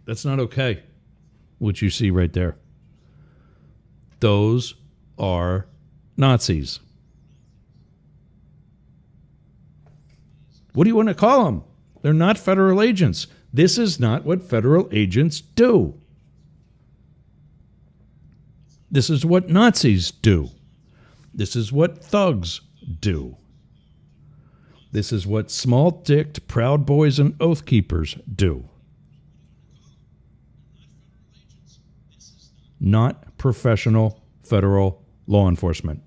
S1: That's not okay, what you see right there. Those are Nazis. What do you want to call them? They're not federal agents. This is not what federal agents do. This is what Nazis do. This is what thugs do. This is what small-dicked Proud Boys and Oath Keepers do. Not professional federal law enforcement.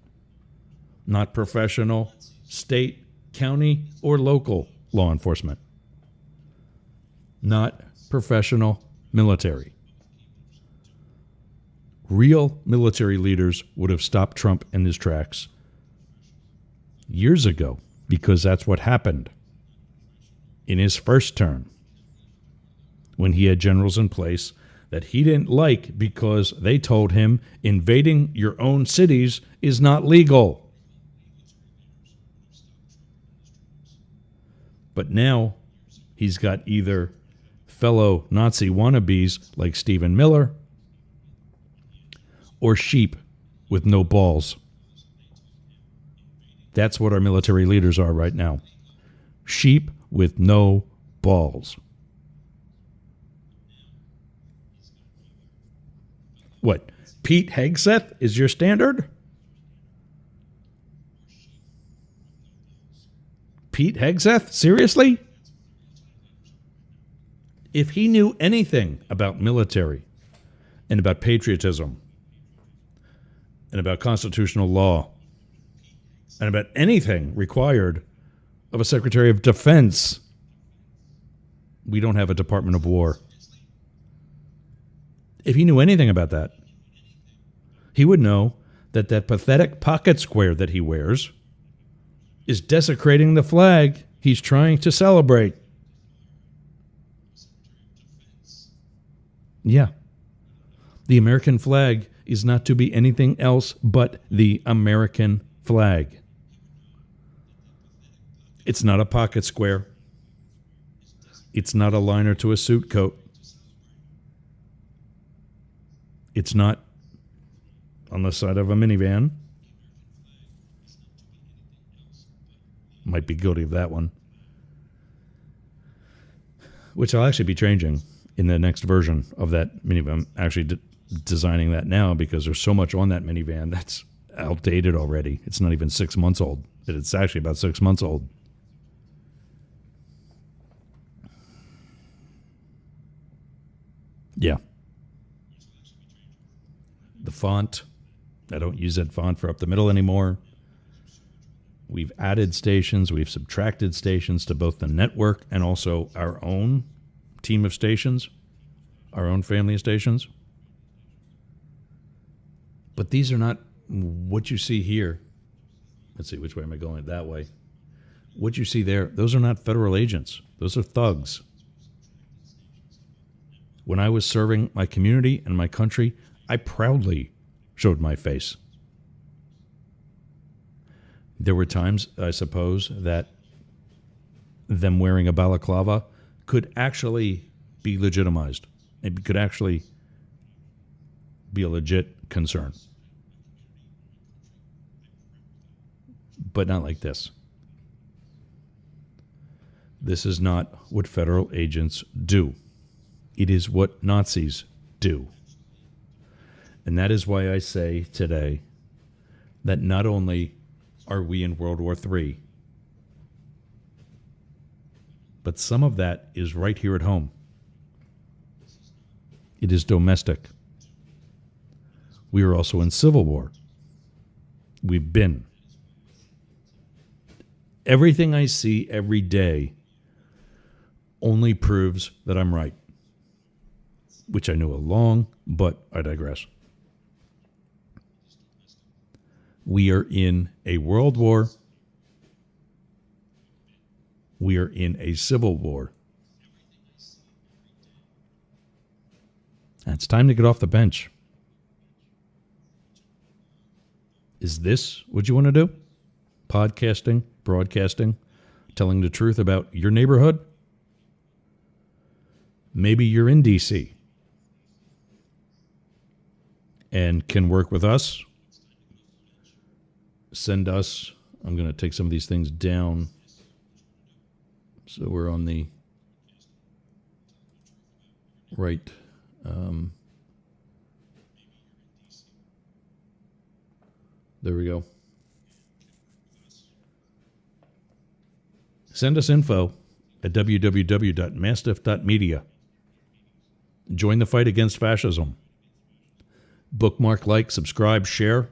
S1: Not professional state, county, or local law enforcement. Not professional military. Real military leaders would have stopped Trump in his tracks years ago, because that's what happened in his first term when he had generals in place that he didn't like because they told him invading your own cities is not legal. But now he's got either fellow Nazi wannabes like Stephen Miller or sheep with no balls. That's what our military leaders are right now. Sheep with no balls. What, Pete Hegseth is your standard? Pete Hegseth? Seriously? If he knew anything about military and about patriotism and about constitutional law and about anything required of a Secretary of Defense, we don't have a Department of War. If he knew anything about that, he would know that that pathetic pocket square that he wears is desecrating the flag he's trying to celebrate. Yeah. The American flag is not to be anything else but the American flag. It's not a pocket square. It's not a liner to a suit coat. It's not on the side of a minivan. Might be guilty of that one. Which I'll actually be changing in the next version of that minivan. I'm actually designing that now because there's so much on that minivan that's outdated already. It's not even 6 months old. It's actually about 6 months old. Yeah. The font, I don't use that font for up the middle anymore. We've added stations, we've subtracted stations to both the network and also our own team of stations, our own family of stations. But these are not what you see here. Let's see, which way am I going? That way. What you see there, those are not federal agents. Those are thugs. When I was serving my community and my country, I proudly showed my face. There were times, I suppose, that them wearing a balaclava could actually be legitimized. It could actually be a legit concern. But not like this. This is not what federal agents do. It is what Nazis do. And that is why I say today that not only are we in World War III, but some of that is right here at home. It is domestic. We are also in civil war. We've been. Everything I see every day only proves that I'm right, which I knew all along, but I digress. We are in a world war. We are in a civil war. And it's time to get off the bench. Is this what you want to do? Podcasting, broadcasting, telling the truth about your neighborhood? Maybe you're in DC and can work with us. Send us. I'm going to take some of these things down so we're on the right. There we go. Send us info at www.mastiff.media. Join the fight against fascism. Bookmark, like, subscribe, share.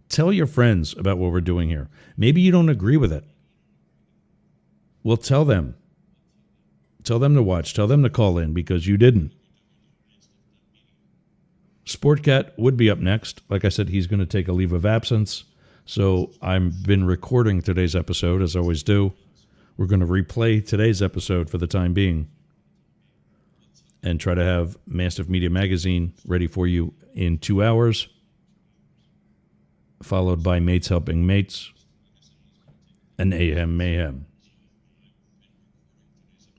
S1: Tell your friends about what we're doing here. Maybe you don't agree with it. Well, tell them. Tell them to watch. Tell them to call in because you didn't. Sportcat would be up next. Like I said, he's going to take a leave of absence. So I've been recording today's episode, as I always do. We're going to replay today's episode for the time being and try to have Mastiff Media Magazine ready for you in 2 hours, followed by Mates Helping Mates and AM Mayhem.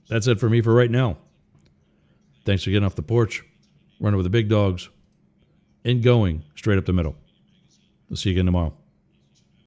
S1: That's it for me for right now. Thanks for getting off the porch, running with the big dogs, and going straight up the middle. We'll see you again tomorrow.